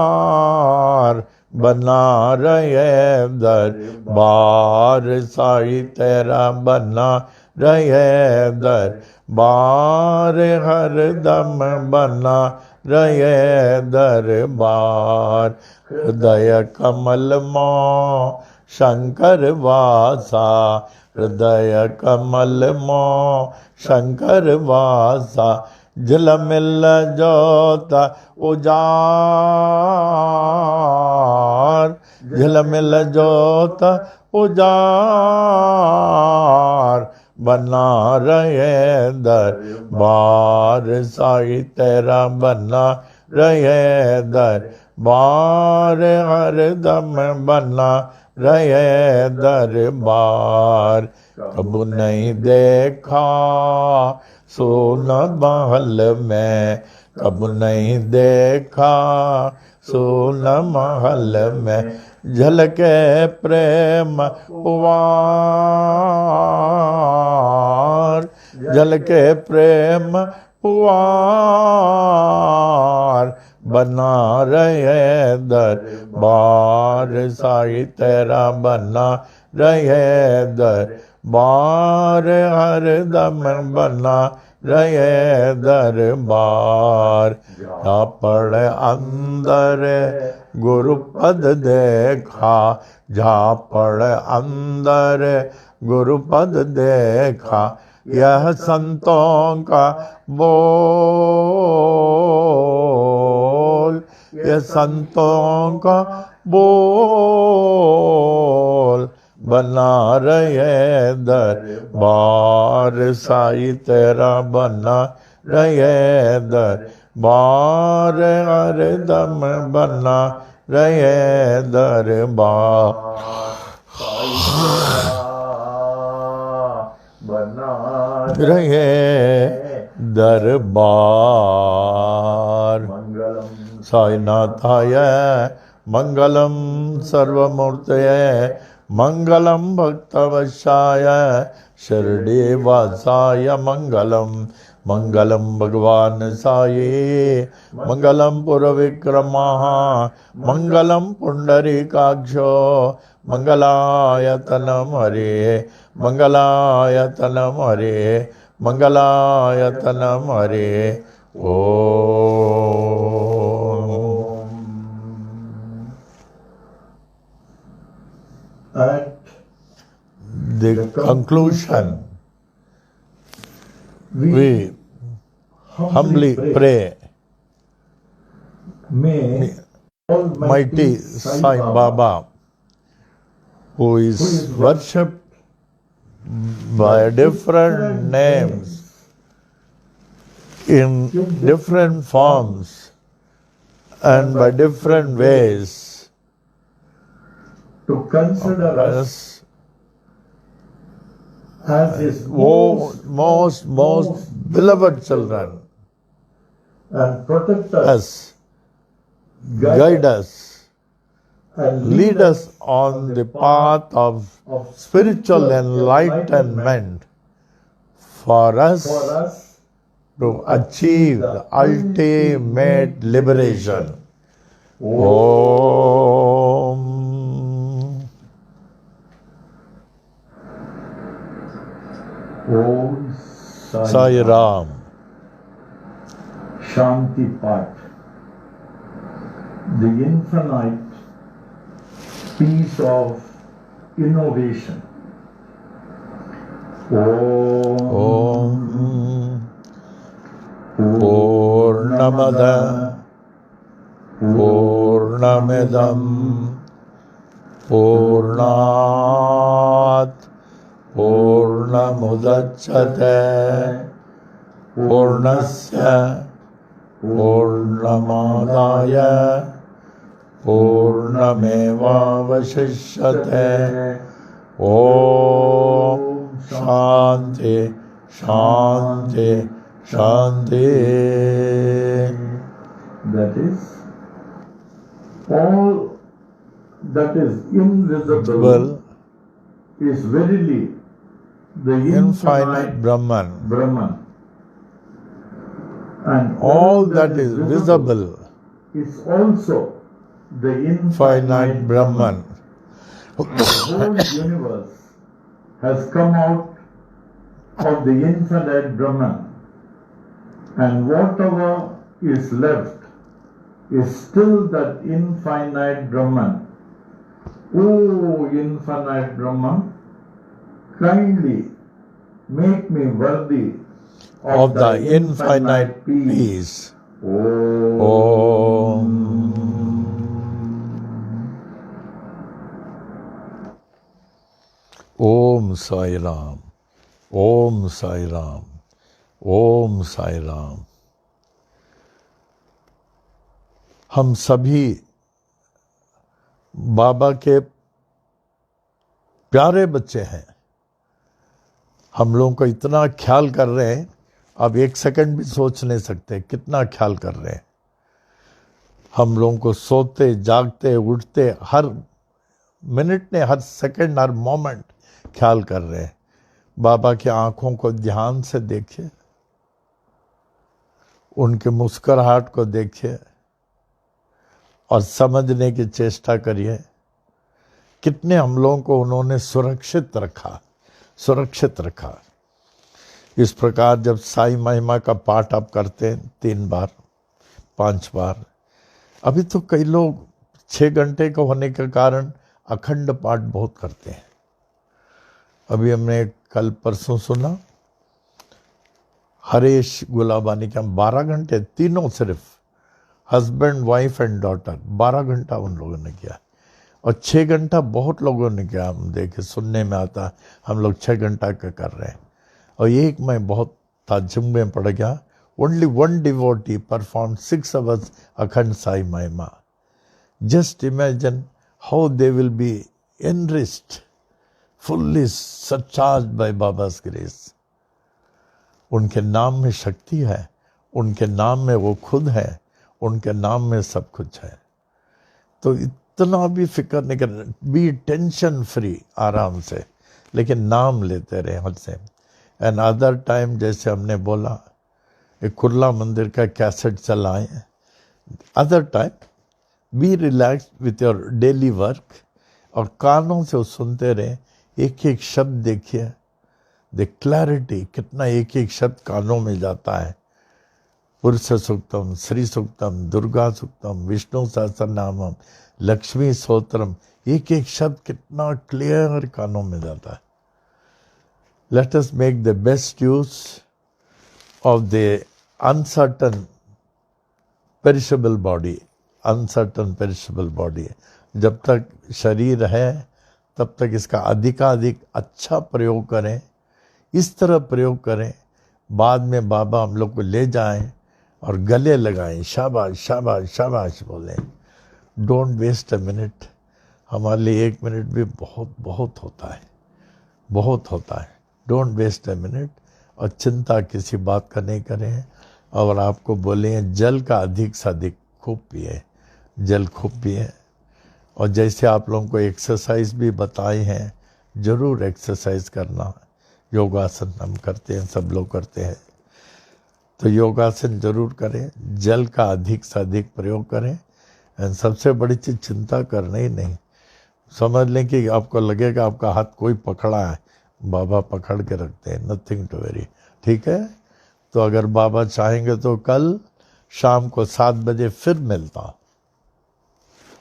S1: बना रहे दरबार साई तेरा बना रहे दरबार हरदम बना रहे दरबार हृदय कमल मों शंकर वासा हृदय कमल मों शंकर वासा झिलमिल जोता उजार झिलमिल जोता उजार बना रहे दरबार साई तेरा बना रहे दरबार हरदम बना रहे दरबार। कब नहीं देखा सोन महल में कब नहीं देखा सोन महल में झलके प्रेम पुआर झलके प्रेम पुआर बना रहे दरबार साई तेरा बना रहे दरबार हरदम बना रहे दरबार। जा पड़ अंदर गुरुपद देखा जा पड़ अंदर गुरुपद देखा यह संतों का बोल यह संतों का बोल बना रहे दरबार साई तेरा बना रहे दरबार हरदम बना रहे दरबार
S5: बना
S1: रहे दरबार।
S5: मंगलम
S1: साईनाथाय मंगलम सर्वमूर्तये मंगलम भक्तवशाय शिरडी वासाय मंगलम मंगलम भगवान साये मंगलम पुरविक्रमा मंगलम पुंडरीकाक्षो मंगलायतनम हरे मंगलायतनम हरे मंगलायतनम हरे ओम।
S5: At
S1: The conclusion, we humbly pray,
S5: may
S1: Almighty Sai Baba, who is worshipped by different names in different forms and by different ways,
S5: to consider us as his
S1: most beloved children,
S5: and protect us,
S1: us, guide us,
S5: and
S1: lead us on the path of spiritual enlightenment for us to achieve the ultimate liberation. Om.
S5: Om
S1: Sai Ram.
S5: Shanti Pat. The infinite peace of innovation.
S1: Om. Purnamada Purnamidam Purnat Purnamudachyate Purnasya Purnamadaya Purnamevavashishyate. Om Shanti Shanti Shanti.
S5: That is, all that is invisible
S1: Well,
S5: is verily the
S1: infinite Brahman.
S5: Brahman. And
S1: All that is visible,
S5: is also the
S1: finite Brahman.
S5: The whole universe has come out of the infinite Brahman, and whatever is left is still that infinite Brahman. O infinite Brahman, kindly make me worthy
S1: of the infinite peace. Om. Om Sai Ram. Om Sai Ram. Om Sai Ram. हम सभी बाबा के प्यारे बच्चे हैं। हम लोगों को इतना ख्याल कर रहे हैं, अब एक सेकंड भी सोच नहीं सकते कितना ख्याल कर रहे हैं। हम लोगों को सोते जागते उठते हर मिनट ने, हर सेकंड, हर मोमेंट ख्याल कर रहे हैं। बाबा की आंखों को ध्यान से देखिए, उनके मुस्कुराहट को देखिए और समझने की चेष्टा करिए कितने हम लोगों को उन्होंने सुरक्षित रखा। इस प्रकार जब साई महिमा का पाठ आप करते हैं 3 बार 5 बार, अभी तो कई लोग 6 घंटे का होने के कारण अखंड पाठ बहुत करते हैं। अभी हमने कल परसों सुना हरेश गुलाबानी के, हम 12 घंटे तीनों, सिर्फ हस्बैंड वाइफ एंड डॉटर 12 घंटा उन लोगों ने किया, और 6 घंटा बहुत लोगों ने किया। हम देखे, सुनने में आता हम लोग 6 घंटा का कर रहे हैं। और एक मैं बहुत ताज्जुब में पड़ गया, only 1 devotee perform 6 hours Akhand Sai Mahima. Just imagine how they will be enriched, fully surcharged by Baba's grace. उनके नाम में शक्ति है, उनके नाम में वो खुद है, उनके नाम में सब कुछ है। तो इतना भी फिक्र नहीं करना, बी टेंशन फ्री, आराम से, लेकिन नाम लेते रहे हद से। एंड अदर टाइम जैसे हमने बोला, एक कुर्ला मंदिर का कैसेट चलाएं, other time be relax with your daily work, और कानों से वो सुनते रहे, एक एक शब्द देखिए, द क्लैरिटी, कितना एक एक शब्द कानों में जाता है। पुरुष सूक्तम, श्री सूक्तम, दुर्गा सूक्तम, विष्णु सहस्रनामम, लक्ष्मी स्तोत्रम, एक एक शब्द कितना क्लियर कानों में जाता है। Let us make the best use of the uncertain perishable body, uncertain perishable body. जब तक शरीर है तब तक इसका अधिकाधिक अच्छा प्रयोग करें, इस तरह प्रयोग करें, बाद में बाबा हम लोग को ले जाएं और गले लगाएं, शाबाश शाबाश शाबाश बोलें। Don't waste a minute. हमारे लिए 1 मिनट भी बहुत बहुत होता है, बहुत होता है। Don't waste a minute. और चिंता किसी बात का नहीं करें। और आपको बोले जल का अधिक से अधिक खूब पिए, जल खूब पिए। और जैसे आप लोगों को एक्सरसाइज भी बताए हैं, ज़रूर एक्सरसाइज करना। योगासन हम करते हैं, सब लोग करते हैं, तो योगासन जरूर करें, जल का अधिक से अधिक प्रयोग करें। एंड सबसे बड़ी चीज़, चिंता करना ही नहीं। समझ लें कि आपको लगेगा आपका हाथ कोई पकड़ा है, बाबा पकड़ के रखते हैं, नथिंग टू वेरी। ठीक है, तो अगर बाबा चाहेंगे तो कल शाम को 7 बजे फिर मिलता।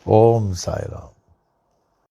S1: ओम साई राम।